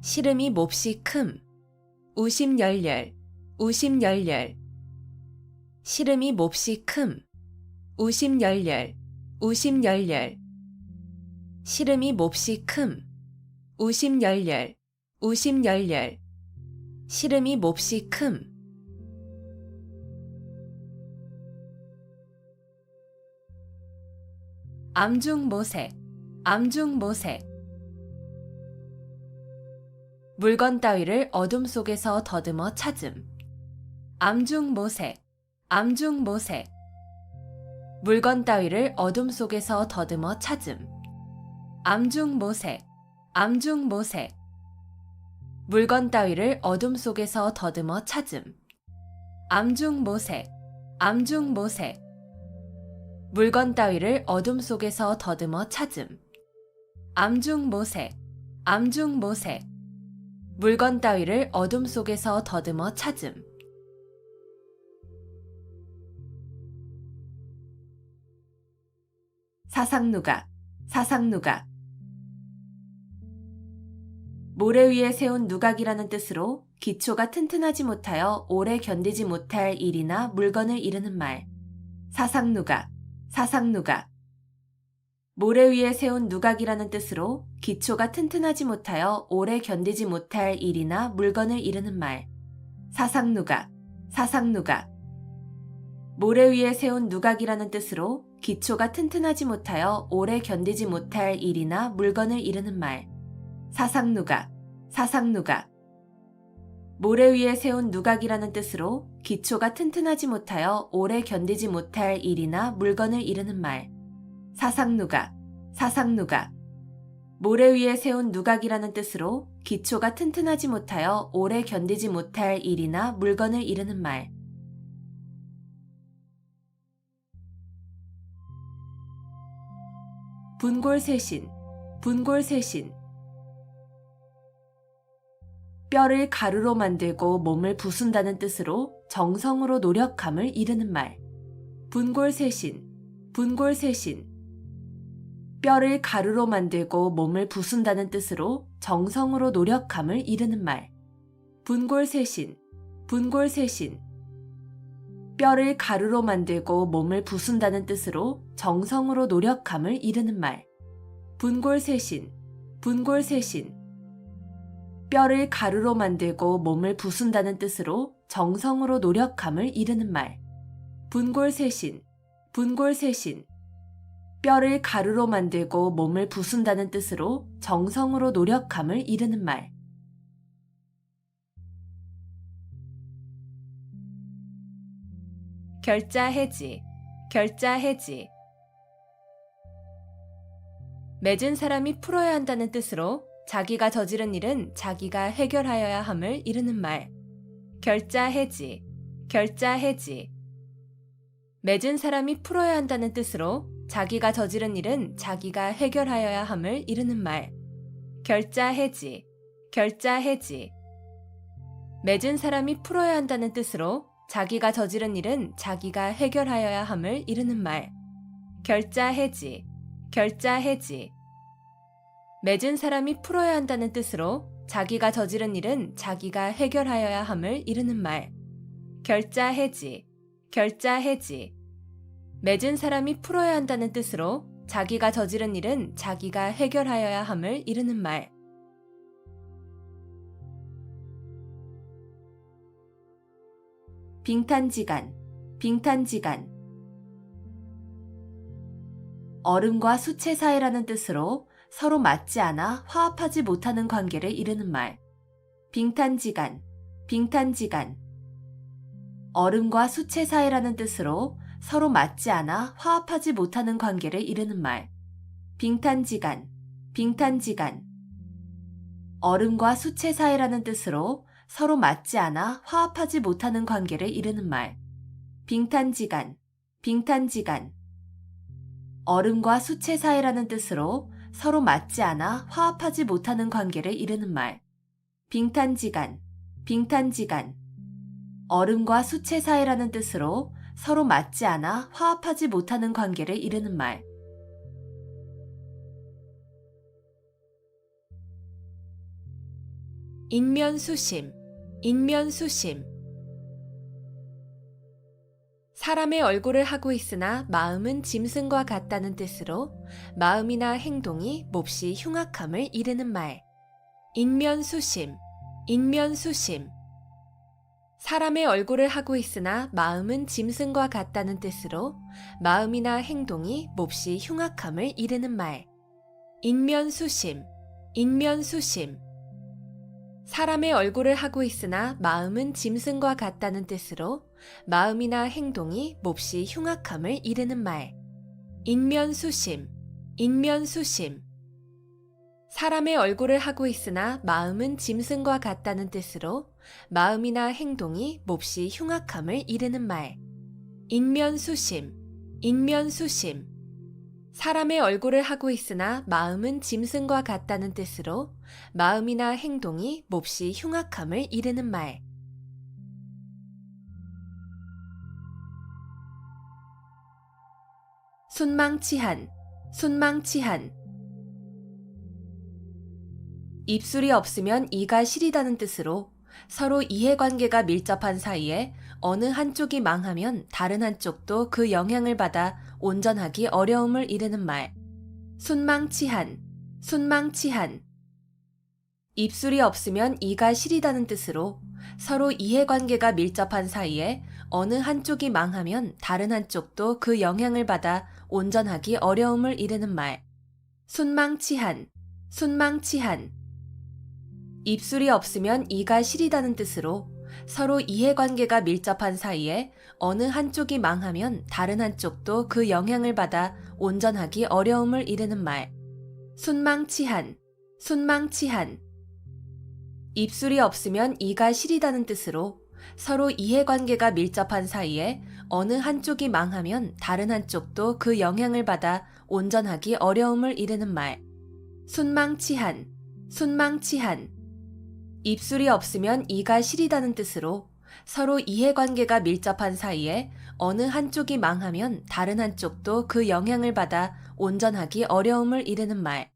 시름이 몹시 큼. 우심열렬, 우심열렬. 시름이 몹시 큼. 우심열렬, 우심열렬. 시름이 몹시 큼. 우심열렬, 우심열렬. 시름이 몹시 큼. 암중모색, 암중모색. 물건 따위를 어둠 속에서 더듬어 찾음. 암중모색, 암중모색. 물건 따위를 어둠 속에서 더듬어 찾음. 암중모색, 암중모색. 물건 따위를 어둠 속에서 더듬어 찾음. 암중모색, 암중모색. 물건 따위를 어둠 속에서 더듬어 찾음. 암중모색, 암중모색. 물건 따위를 어둠 속에서 더듬어 찾음. 사상누각, 사상누각. 모래 위에 세운 누각이라는 뜻으로 기초가 튼튼하지 못하여 오래 견디지 못할 일이나 물건을 이르는 말. 사상누각, 사상누각. 모래 위에 세운 누각이라는 뜻으로 기초가 튼튼하지 못하여 오래 견디지 못할 일이나 물건을 이르는 말. 사상누각, 사상누각. 모래 위에 세운 누각이라는 뜻으로 기초가 튼튼하지 못하여 오래 견디지 못할 일이나 물건을 이르는 말. 사상누각, 사상누각. 모래 위에 세운 누각이라는 뜻으로 기초가 튼튼하지 못하여 오래 견디지 못할 일이나 물건을 이르는 말. 사상누각, 사상누각. 모래 위에 세운 누각이라는 뜻으로 기초가 튼튼하지 못하여 오래 견디지 못할 일이나 물건을 이르는 말. 분골쇄신, 분골쇄신. 뼈를 가루로 만들고 몸을 부순다는 뜻으로 정성으로 노력함을 이르는 말. 분골쇄신, 분골쇄신. 뼈를 가루로 만들고 몸을 부순다는 뜻으로 정성으로 노력함을 이르는 말. 분골쇄신, 분골쇄신. 뼈를 가루로 만들고 몸을 부순다는 뜻으로 정성으로 노력함을 이르는 말. 분골쇄신, 분골쇄신. 뼈를 가루로 만들고 몸을 부순다는 뜻으로 정성으로 노력함을 이르는 말. 분골쇄신, 분골쇄신. 뼈를 가루로 만들고 몸을 부순다는 뜻으로 정성으로 노력함을 이르는 말. 결자해지, 결자해지. 맺은 사람이 풀어야 한다는 뜻으로 자기가 저지른 일은 자기가 해결하여야 함을 이르는 말. 결자해지, 결자해지. 맺은 사람이 풀어야 한다는 뜻으로 자기가 저지른 일은 자기가 해결하여야 함을 이르는 말. 결자해지, 결자해지. 맺은 사람이 풀어야 한다는 뜻으로 자기가 저지른 일은 자기가 해결하여야 함을 이르는 말. 결자해지, 결자해지. 맺은 사람이 풀어야 한다는 뜻으로 자기가 저지른 일은 자기가 해결하여야 함을 이르는 말. 결자해지, 결자해지. 맺은 사람이 풀어야 한다는 뜻으로 자기가 저지른 일은 자기가 해결하여야 함을 이르는 말. 빙탄지간, 빙탄지간. 얼음과 수채 사이라는 뜻으로 서로 맞지 않아 화합하지 못하는 관계를 이르는 말. 빙탄지간, 빙탄지간. 얼음과 수채 사이라는 뜻으로 서로 맞지 않아 화합하지 못하는 관계를 이르는 말. 빙탄지간, 빙탄지간. 얼음과 수채 사이라는 뜻으로 서로 맞지 않아 화합하지 못하는 관계를 이르는 말. 빙탄지간, 빙탄지간. 얼음과 수채 사이라는 뜻으로 서로 맞지 않아 화합하지 못하는 관계를 이르는 말. 빙탄지간, 빙탄지간. 얼음과 수채 사이라는 뜻으로 서로 맞지 않아 화합하지 못하는 관계를 이르는 말. 인면수심, 인면수심. 사람의 얼굴을 하고 있으나 마음은 짐승과 같다는 뜻으로 마음이나 행동이 몹시 흉악함을 이르는 말. 인면수심, 인면수심. 사람의 얼굴을 하고 있으나 마음은 짐승과 같다는 뜻으로 마음이나 행동이 몹시 흉악함을 이르는 말. 인면수심, 인면수심. 사람의 얼굴을 하고 있으나 마음은 짐승과 같다는 뜻으로 마음이나 행동이 몹시 흉악함을 이르는 말. 인면수심, 인면수심. 사람의 얼굴을 하고 있으나 마음은 짐승과 같다는 뜻으로 마음이나 행동이 몹시 흉악함을 이르는 말. 인면수심, 인면수심. 사람의 얼굴을 하고 있으나 마음은 짐승과 같다는 뜻으로 마음이나 행동이 몹시 흉악함을 이르는 말. 순망치한, 순망치한. 입술이 없으면 이가 시리다는 뜻으로 서로 이해관계가 밀접한 사이에 어느 한쪽이 망하면 다른 한쪽도 그 영향을 받아 온전하기 어려움을 이르는 말. 순망치한, 순망치한. 입술이 없으면 이가 시리다는 뜻으로 서로 이해관계가 밀접한 사이에 어느 한쪽이 망하면 다른 한쪽도 그 영향을 받아 온전하기 어려움을 이르는 말. 순망치한, 순망치한. 입술이 없으면 이가 시리다는 뜻으로 서로 이해관계가 밀접한 사이에 어느 한쪽이 망하면 다른 한쪽도 그 영향을 받아 온전하기 어려움을 이르는 말. 순망치한, 순망치한. 입술이 없으면 이가 시리다는 뜻으로 서로 이해관계가 밀접한 사이에 어느 한쪽이 망하면 다른 한쪽도 그 영향을 받아 온전하기 어려움을 이르는 말. 순망치한, 순망치한. 입술이 없으면 이가 시리다는 뜻으로 서로 이해관계가 밀접한 사이에 어느 한쪽이 망하면 다른 한쪽도 그 영향을 받아 온전하기 어려움을 이르는 말.